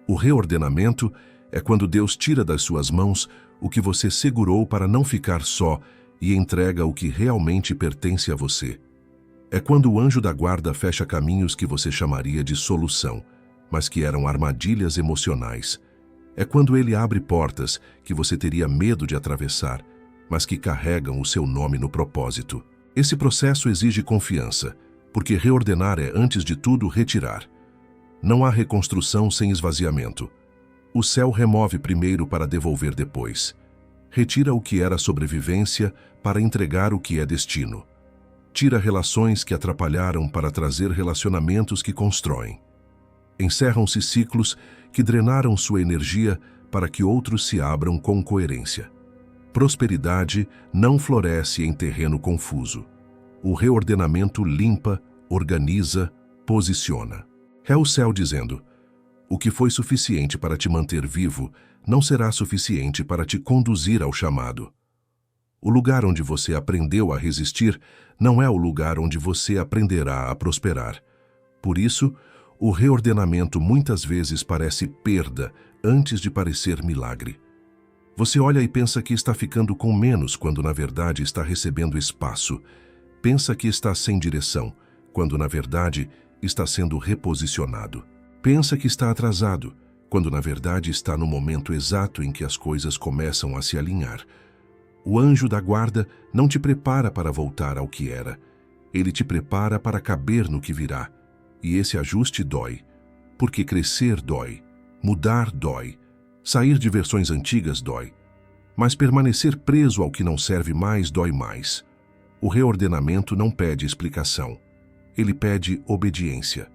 O reordenamento é quando Deus tira das suas mãos o que você segurou para não ficar só e entrega o que realmente pertence a você. É quando o anjo da guarda fecha caminhos que você chamaria de solução, mas que eram armadilhas emocionais. É quando ele abre portas que você teria medo de atravessar, mas que carregam o seu nome no propósito. Esse processo exige confiança, porque reordenar é, antes de tudo, retirar. Não há reconstrução sem esvaziamento. O céu remove primeiro para devolver depois. Retira o que era sobrevivência para entregar o que é destino. Tira relações que atrapalharam para trazer relacionamentos que constroem. Encerram-se ciclos que drenaram sua energia para que outros se abram com coerência. Prosperidade não floresce em terreno confuso. O reordenamento limpa, organiza, posiciona. É o céu dizendo: o que foi suficiente para te manter vivo não será suficiente para te conduzir ao chamado. O lugar onde você aprendeu a resistir não é o lugar onde você aprenderá a prosperar. Por isso, o reordenamento muitas vezes parece perda antes de parecer milagre. Você olha e pensa que está ficando com menos quando na verdade está recebendo espaço. Pensa que está sem direção, quando na verdade está sendo reposicionado. Pensa que está atrasado, quando na verdade está no momento exato em que as coisas começam a se alinhar. O anjo da guarda não te prepara para voltar ao que era. Ele te prepara para caber no que virá. E esse ajuste dói, porque crescer dói, mudar dói, sair de versões antigas dói, mas permanecer preso ao que não serve mais dói mais. O reordenamento não pede explicação, ele pede obediência.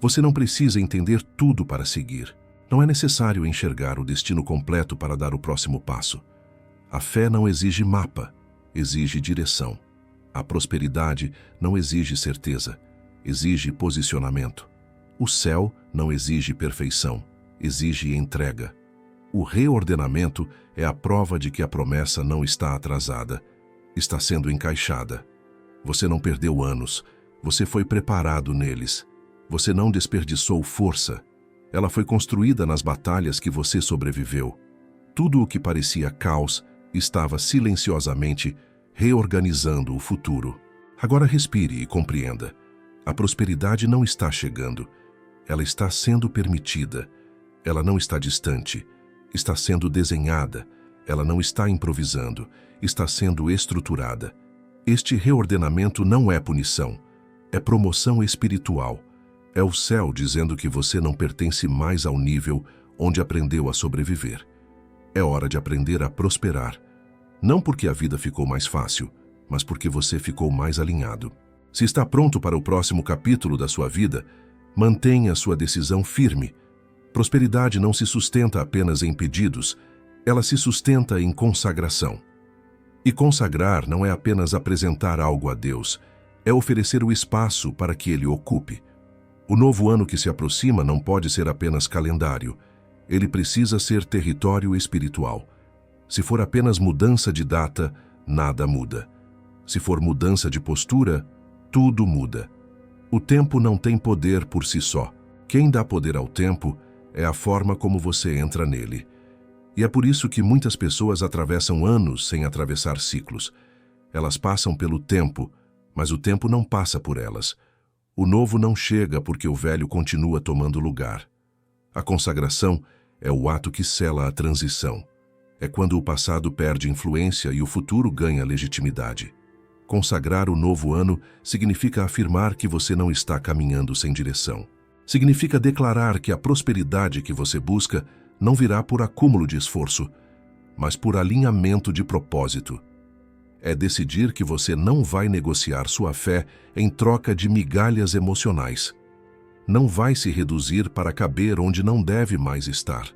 Você não precisa entender tudo para seguir. Não é necessário enxergar o destino completo para dar o próximo passo. A fé não exige mapa, exige direção. A prosperidade não exige certeza, exige posicionamento. O céu não exige perfeição, exige entrega. O reordenamento é a prova de que a promessa não está atrasada, está sendo encaixada. Você não perdeu anos, você foi preparado neles. Você não desperdiçou força, ela foi construída nas batalhas que você sobreviveu. Tudo o que parecia caos estava silenciosamente reorganizando o futuro. Agora respire e compreenda. A prosperidade não está chegando, ela está sendo permitida. Ela não está distante, está sendo desenhada. Ela não está improvisando, está sendo estruturada. Este reordenamento não é punição, é promoção espiritual. É o céu dizendo que você não pertence mais ao nível onde aprendeu a sobreviver. É hora de aprender a prosperar. Não porque a vida ficou mais fácil, mas porque você ficou mais alinhado. Se está pronto para o próximo capítulo da sua vida, mantenha sua decisão firme. Prosperidade não se sustenta apenas em pedidos, ela se sustenta em consagração. E consagrar não é apenas apresentar algo a Deus, é oferecer o espaço para que Ele ocupe. O novo ano que se aproxima não pode ser apenas calendário, ele precisa ser território espiritual. Se for apenas mudança de data, nada muda. Se for mudança de postura, tudo muda. O tempo não tem poder por si só. Quem dá poder ao tempo é a forma como você entra nele. E é por isso que muitas pessoas atravessam anos sem atravessar ciclos. Elas passam pelo tempo, mas o tempo não passa por elas. O novo não chega porque o velho continua tomando lugar. A consagração é o ato que sela a transição. É quando o passado perde influência e o futuro ganha legitimidade. Consagrar o novo ano significa afirmar que você não está caminhando sem direção. Significa declarar que a prosperidade que você busca não virá por acúmulo de esforço, mas por alinhamento de propósito. É decidir que você não vai negociar sua fé em troca de migalhas emocionais. Não vai se reduzir para caber onde não deve mais estar.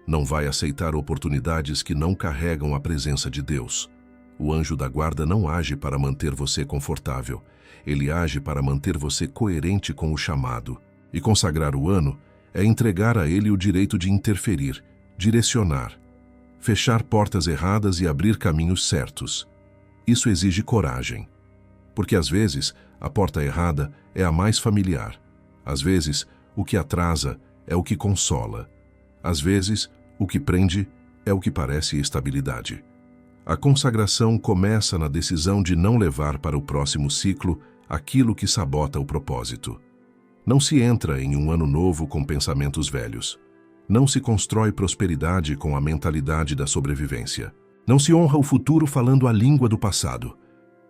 Não vai aceitar oportunidades que não carregam a presença de Deus. O anjo da guarda não age para manter você confortável. Ele age para manter você coerente com o chamado. E consagrar o ano é entregar a ele o direito de interferir, direcionar, fechar portas erradas e abrir caminhos certos. Isso exige coragem, porque às vezes a porta errada é a mais familiar. Às vezes, o que atrasa é o que consola. Às vezes, o que prende é o que parece estabilidade. A consagração começa na decisão de não levar para o próximo ciclo aquilo que sabota o propósito. Não se entra em um ano novo com pensamentos velhos. Não se constrói prosperidade com a mentalidade da sobrevivência. Não se honra o futuro falando a língua do passado.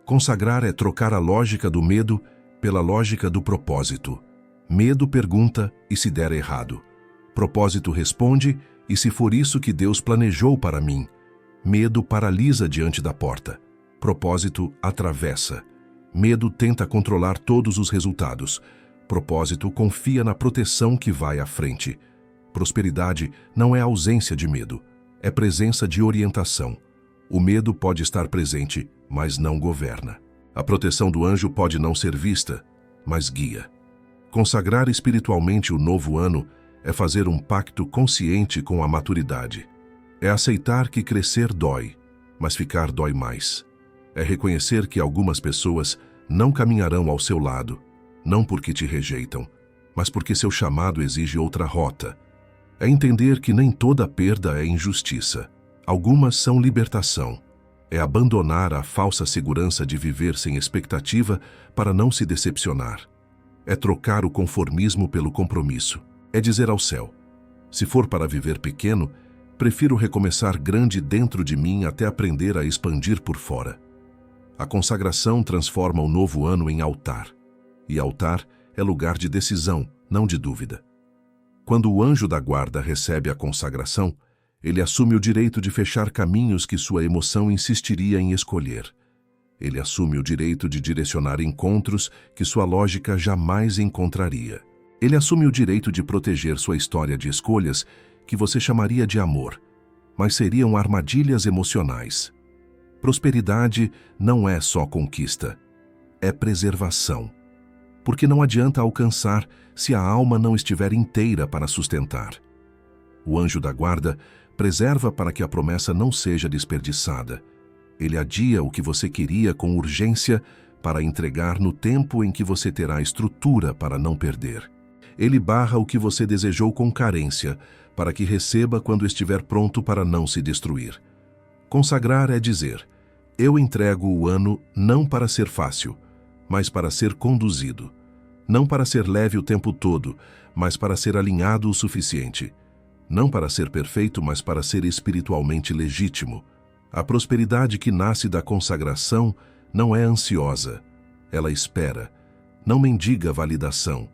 Consagrar é trocar a lógica do medo pela lógica do propósito. Medo pergunta e se der errado. Propósito responde e se for isso que Deus planejou para mim. Medo paralisa diante da porta. Propósito atravessa. Medo tenta controlar todos os resultados. Propósito confia na proteção que vai à frente. Prosperidade não é ausência de medo, é presença de orientação. O medo pode estar presente, mas não governa. A proteção do anjo pode não ser vista, mas guia. Consagrar espiritualmente o novo ano é fazer um pacto consciente com a maturidade. É aceitar que crescer dói, mas ficar dói mais. É reconhecer que algumas pessoas não caminharão ao seu lado, não porque te rejeitam, mas porque seu chamado exige outra rota. É entender que nem toda perda é injustiça. Algumas são libertação. É abandonar a falsa segurança de viver sem expectativa para não se decepcionar. É trocar o conformismo pelo compromisso. É dizer ao céu: se for para viver pequeno, prefiro recomeçar grande dentro de mim até aprender a expandir por fora. A consagração transforma o novo ano em altar. E altar é lugar de decisão, não de dúvida. Quando o anjo da guarda recebe a consagração, ele assume o direito de fechar caminhos que sua emoção insistiria em escolher. Ele assume o direito de direcionar encontros que sua lógica jamais encontraria. Ele assume o direito de proteger sua história de escolhas que você chamaria de amor, mas seriam armadilhas emocionais. Prosperidade não é só conquista, é preservação. Porque não adianta alcançar se a alma não estiver inteira para sustentar. O anjo da guarda preserva para que a promessa não seja desperdiçada. Ele adia o que você queria com urgência para entregar no tempo em que você terá estrutura para não perder. Ele barra o que você desejou com carência, para que receba quando estiver pronto para não se destruir. Consagrar é dizer: eu entrego o ano não para ser fácil, mas para ser conduzido. Não para ser leve o tempo todo, mas para ser alinhado o suficiente. Não para ser perfeito, mas para ser espiritualmente legítimo. A prosperidade que nasce da consagração não é ansiosa. Ela espera. Não mendiga validação.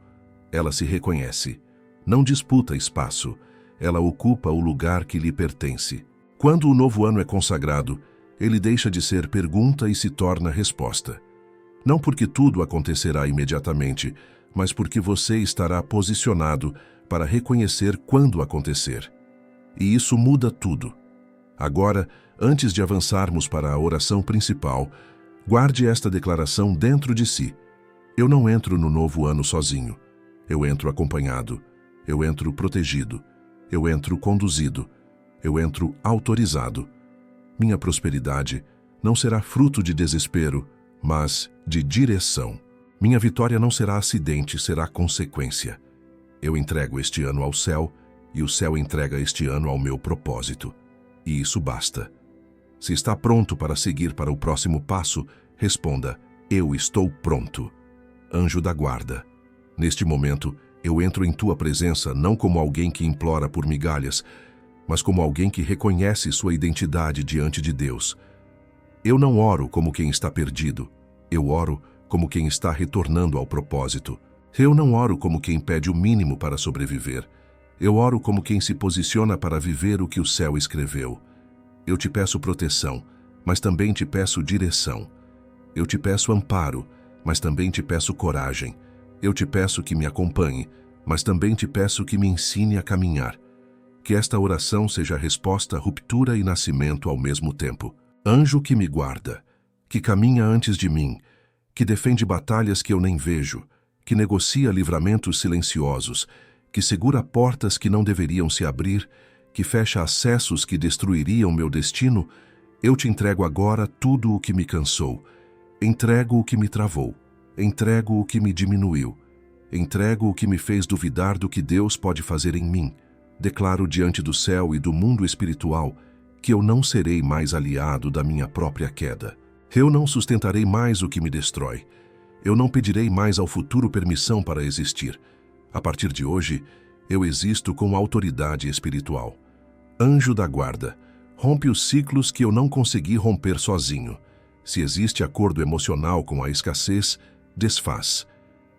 Ela se reconhece. Não disputa espaço. Ela ocupa o lugar que lhe pertence. Quando o novo ano é consagrado, ele deixa de ser pergunta e se torna resposta. Não porque tudo acontecerá imediatamente, mas porque você estará posicionado para reconhecer quando acontecer. E isso muda tudo. Agora, antes de avançarmos para a oração principal, guarde esta declaração dentro de si. Eu não entro no novo ano sozinho. Eu entro acompanhado. Eu entro protegido. Eu entro conduzido. Eu entro autorizado. Minha prosperidade não será fruto de desespero, mas de direção. Minha vitória não será acidente, será consequência. Eu entrego este ano ao céu e o céu entrega este ano ao meu propósito. E isso basta. Se está pronto para seguir para o próximo passo, responda: eu estou pronto. Anjo da guarda, neste momento, eu entro em tua presença não como alguém que implora por migalhas, mas como alguém que reconhece sua identidade diante de Deus. Eu não oro como quem está perdido. Eu oro como quem está retornando ao propósito. Eu não oro como quem pede o mínimo para sobreviver. Eu oro como quem se posiciona para viver o que o céu escreveu. Eu te peço proteção, mas também te peço direção. Eu te peço amparo, mas também te peço coragem. Eu te peço que me acompanhe, mas também te peço que me ensine a caminhar. Que esta oração seja resposta, ruptura e nascimento ao mesmo tempo. Anjo que me guarda, que caminha antes de mim, que defende batalhas que eu nem vejo, que negocia livramentos silenciosos, que segura portas que não deveriam se abrir, que fecha acessos que destruiriam meu destino, eu te entrego agora tudo o que me cansou. Entrego o que me travou. Entrego o que me diminuiu. Entrego o que me fez duvidar do que Deus pode fazer em mim. Declaro diante do céu e do mundo espiritual que eu não serei mais aliado da minha própria queda. Eu não sustentarei mais o que me destrói. Eu não pedirei mais ao futuro permissão para existir. A partir de hoje, eu existo com autoridade espiritual. Anjo da guarda, Rompe os ciclos que eu não consegui romper sozinho. Se existe acordo emocional com a escassez, desfaz.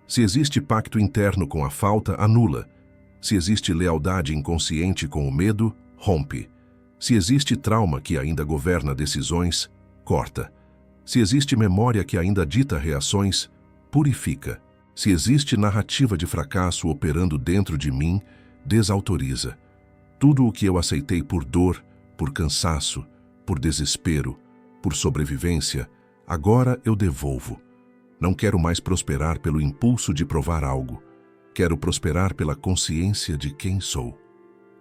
Se existe pacto interno com a falta, anula. Se existe lealdade inconsciente com o medo, rompe. Se existe trauma que ainda governa decisões, corta. Se existe memória que ainda dita reações, purifica. Se existe narrativa de fracasso operando dentro de mim, desautoriza. Tudo o que eu aceitei por dor, por cansaço, por desespero, por sobrevivência, agora eu devolvo. Não quero mais prosperar pelo impulso de provar algo. Quero prosperar pela consciência de quem sou.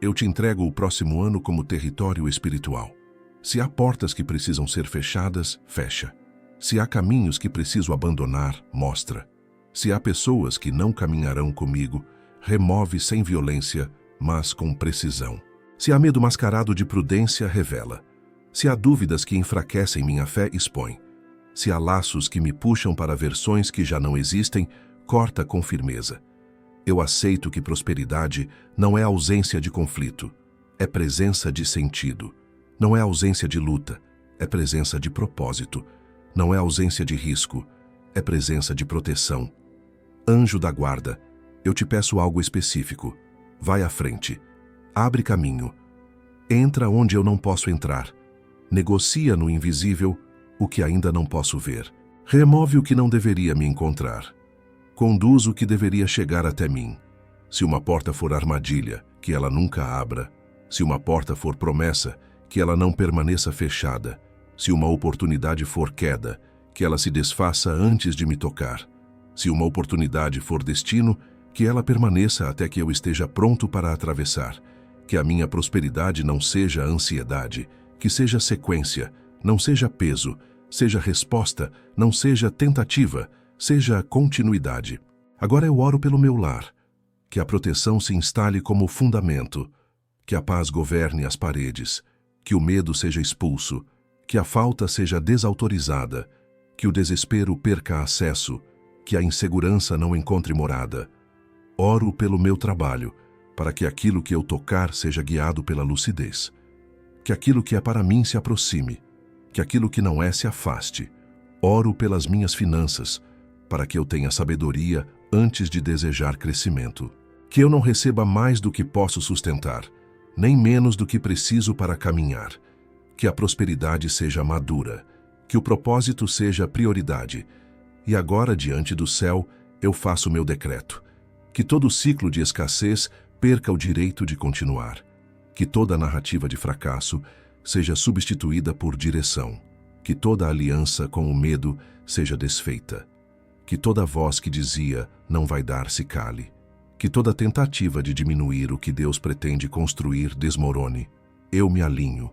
Eu te entrego o próximo ano como território espiritual. Se há portas que precisam ser fechadas, fecha. Se há caminhos que preciso abandonar, mostra. Se há pessoas que não caminharão comigo, remove sem violência, mas com precisão. Se há medo mascarado de prudência, revela. Se há dúvidas que enfraquecem minha fé, expõe. Se há laços que me puxam para versões que já não existem, corta com firmeza. Eu aceito que prosperidade não é ausência de conflito, é presença de sentido. Não é ausência de luta, é presença de propósito. Não é ausência de risco, é presença de proteção. Anjo da guarda, eu te peço algo específico. Vai à frente. Abre caminho. Entra onde eu não posso entrar. Negocia no invisível o que ainda não posso ver. Remove o que não deveria me encontrar. Conduz o que deveria chegar até mim. Se uma porta for armadilha, que ela nunca abra. Se uma porta for promessa, que ela não permaneça fechada. Se uma oportunidade for queda, que ela se desfaça antes de me tocar. Se uma oportunidade for destino, que ela permaneça até que eu esteja pronto para atravessar. Que a minha prosperidade não seja ansiedade, que seja sequência, não seja peso, seja resposta, não seja tentativa, seja continuidade. Agora eu oro pelo meu lar, que a proteção se instale como fundamento, que a paz governe as paredes, que o medo seja expulso, que a falta seja desautorizada, que o desespero perca acesso, que a insegurança não encontre morada. Oro pelo meu trabalho, para que aquilo que eu tocar seja guiado pela lucidez. Que aquilo que é para mim se aproxime, que aquilo que não é se afaste. Oro pelas minhas finanças, para que eu tenha sabedoria antes de desejar crescimento. Que eu não receba mais do que posso sustentar, nem menos do que preciso para caminhar. Que a prosperidade seja madura, que o propósito seja prioridade. E agora, diante do céu, eu faço meu decreto. Que todo ciclo de escassez perca o direito de continuar. Que toda narrativa de fracasso seja substituída por direção. Que toda aliança com o medo seja desfeita. Que toda voz que dizia não vai dar se cale. Que toda tentativa de diminuir o que Deus pretende construir desmorone. Eu me alinho.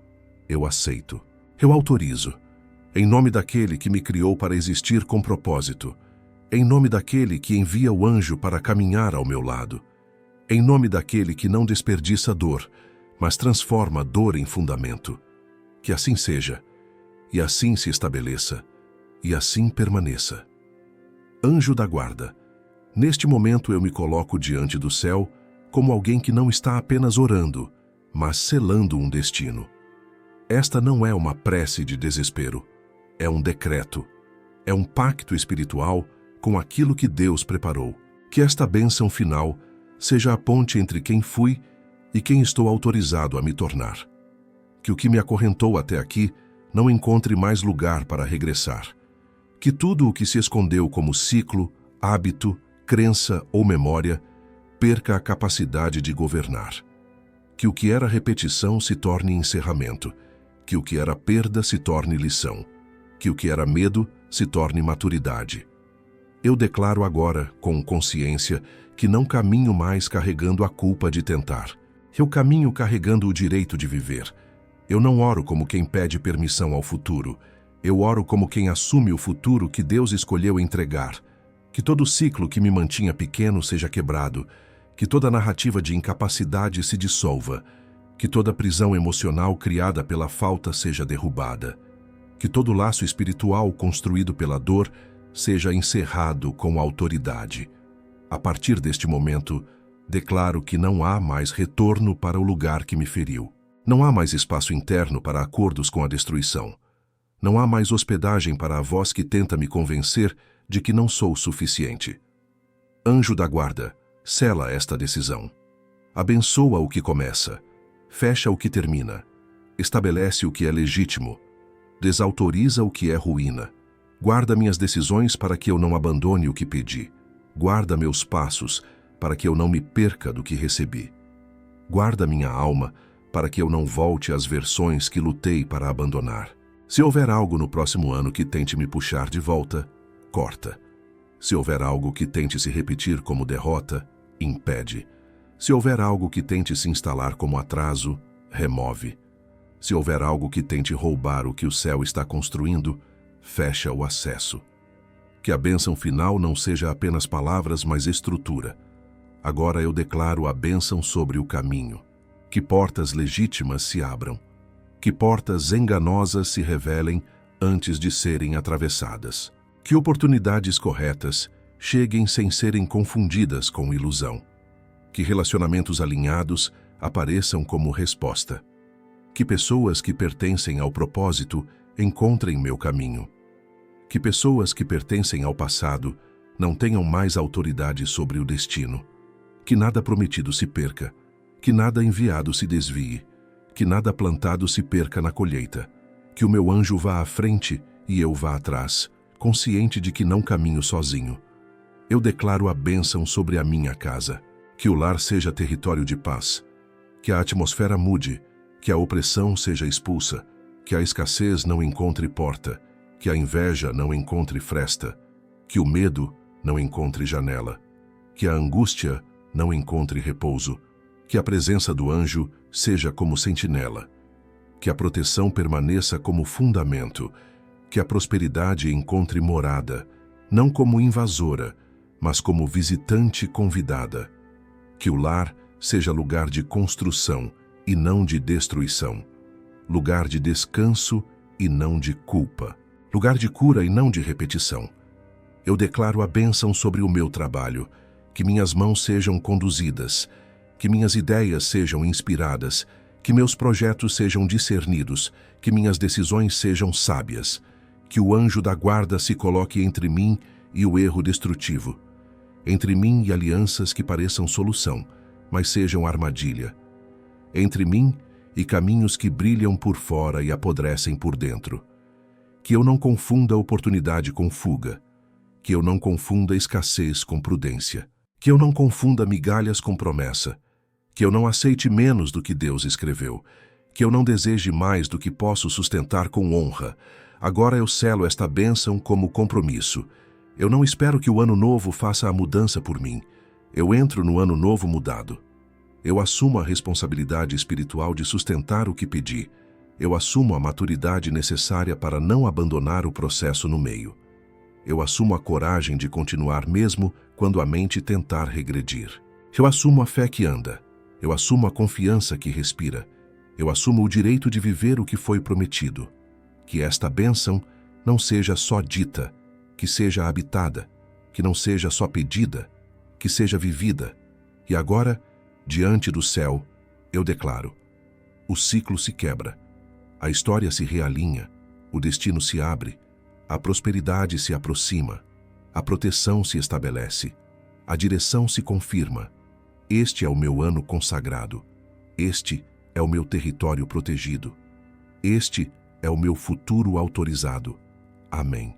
Eu aceito. Eu autorizo. Em nome daquele que me criou para existir com propósito. Em nome daquele que envia o anjo para caminhar ao meu lado. Em nome daquele que não desperdiça dor, mas transforma dor em fundamento. Que assim seja, e assim se estabeleça, e assim permaneça. Anjo da guarda, neste momento eu me coloco diante do céu como alguém que não está apenas orando, mas selando um destino. Esta não é uma prece de desespero, é um decreto, é um pacto espiritual com aquilo que Deus preparou. Que esta bênção final seja a ponte entre quem fui e quem estou autorizado a me tornar. Que o que me acorrentou até aqui não encontre mais lugar para regressar. Que tudo o que se escondeu como ciclo, hábito, crença ou memória perca a capacidade de governar. Que o que era repetição se torne encerramento. Que o que era perda se torne lição. Que o que era medo se torne maturidade. Eu declaro agora, com consciência, que não caminho mais carregando a culpa de tentar. Eu caminho carregando o direito de viver. Eu não oro como quem pede permissão ao futuro. Eu oro como quem assume o futuro que Deus escolheu entregar. Que todo ciclo que me mantinha pequeno seja quebrado. Que toda narrativa de incapacidade se dissolva. Que toda prisão emocional criada pela falta seja derrubada. Que todo laço espiritual construído pela dor seja encerrado com autoridade. A partir deste momento, declaro que não há mais retorno para o lugar que me feriu. Não há mais espaço interno para acordos com a destruição. Não há mais hospedagem para a voz que tenta me convencer de que não sou suficiente. Anjo da guarda, sela esta decisão. Abençoa o que começa, fecha o que termina, estabelece o que é legítimo, desautoriza o que é ruína. Guarda minhas decisões para que eu não abandone o que pedi. Guarda meus passos para que eu não me perca do que recebi. Guarda minha alma para que eu não volte às versões que lutei para abandonar. Se houver algo no próximo ano que tente me puxar de volta, corta. Se houver algo que tente se repetir como derrota, impede. Se houver algo que tente se instalar como atraso, remove. Se houver algo que tente roubar o que o céu está construindo, fecha o acesso. Que a bênção final não seja apenas palavras, mas estrutura. Agora eu declaro a bênção sobre o caminho. Que portas legítimas se abram. Que portas enganosas se revelem antes de serem atravessadas. Que oportunidades corretas cheguem sem serem confundidas com ilusão. Que relacionamentos alinhados apareçam como resposta. Que pessoas que pertencem ao propósito encontrem meu caminho. Que pessoas que pertencem ao passado não tenham mais autoridade sobre o destino. Que nada prometido se perca. Que nada enviado se desvie. Que nada plantado se perca na colheita. Que o meu anjo vá à frente e eu vá atrás, consciente de que não caminho sozinho. Eu declaro a bênção sobre a minha casa. Que o lar seja território de paz. Que a atmosfera mude. Que a opressão seja expulsa. Que a escassez não encontre porta. Que a inveja não encontre fresta. Que o medo não encontre janela. Que a angústia não encontre repouso. Que a presença do anjo seja como sentinela. Que a proteção permaneça como fundamento. Que a prosperidade encontre morada, não como invasora, mas como visitante convidada. Que o lar seja lugar de construção e não de destruição. Lugar de descanso e não de culpa. Lugar de cura e não de repetição. Eu declaro a bênção sobre o meu trabalho, que minhas mãos sejam conduzidas, que minhas ideias sejam inspiradas, que meus projetos sejam discernidos, que minhas decisões sejam sábias, que o anjo da guarda se coloque entre mim e o erro destrutivo, entre mim e alianças que pareçam solução, mas sejam armadilha, entre mim e caminhos que brilham por fora e apodrecem por dentro. Que eu não confunda oportunidade com fuga, que eu não confunda escassez com prudência, que eu não confunda migalhas com promessa, que eu não aceite menos do que Deus escreveu, que eu não deseje mais do que posso sustentar com honra. Agora eu selo esta bênção como compromisso. Eu não espero que o ano novo faça a mudança por mim. Eu entro no ano novo mudado. Eu assumo a responsabilidade espiritual de sustentar o que pedi. Eu assumo a maturidade necessária para não abandonar o processo no meio. Eu assumo a coragem de continuar mesmo quando a mente tentar regredir. Eu assumo a fé que anda. Eu assumo a confiança que respira. Eu assumo o direito de viver o que foi prometido. Que esta bênção não seja só dita, que seja habitada, que não seja só pedida, que seja vivida. E agora, diante do céu, eu declaro: o ciclo se quebra, a história se realinha, o destino se abre, a prosperidade se aproxima, a proteção se estabelece, a direção se confirma. Este é o meu ano consagrado. Este é o meu território protegido. Este é o meu futuro autorizado. Amém.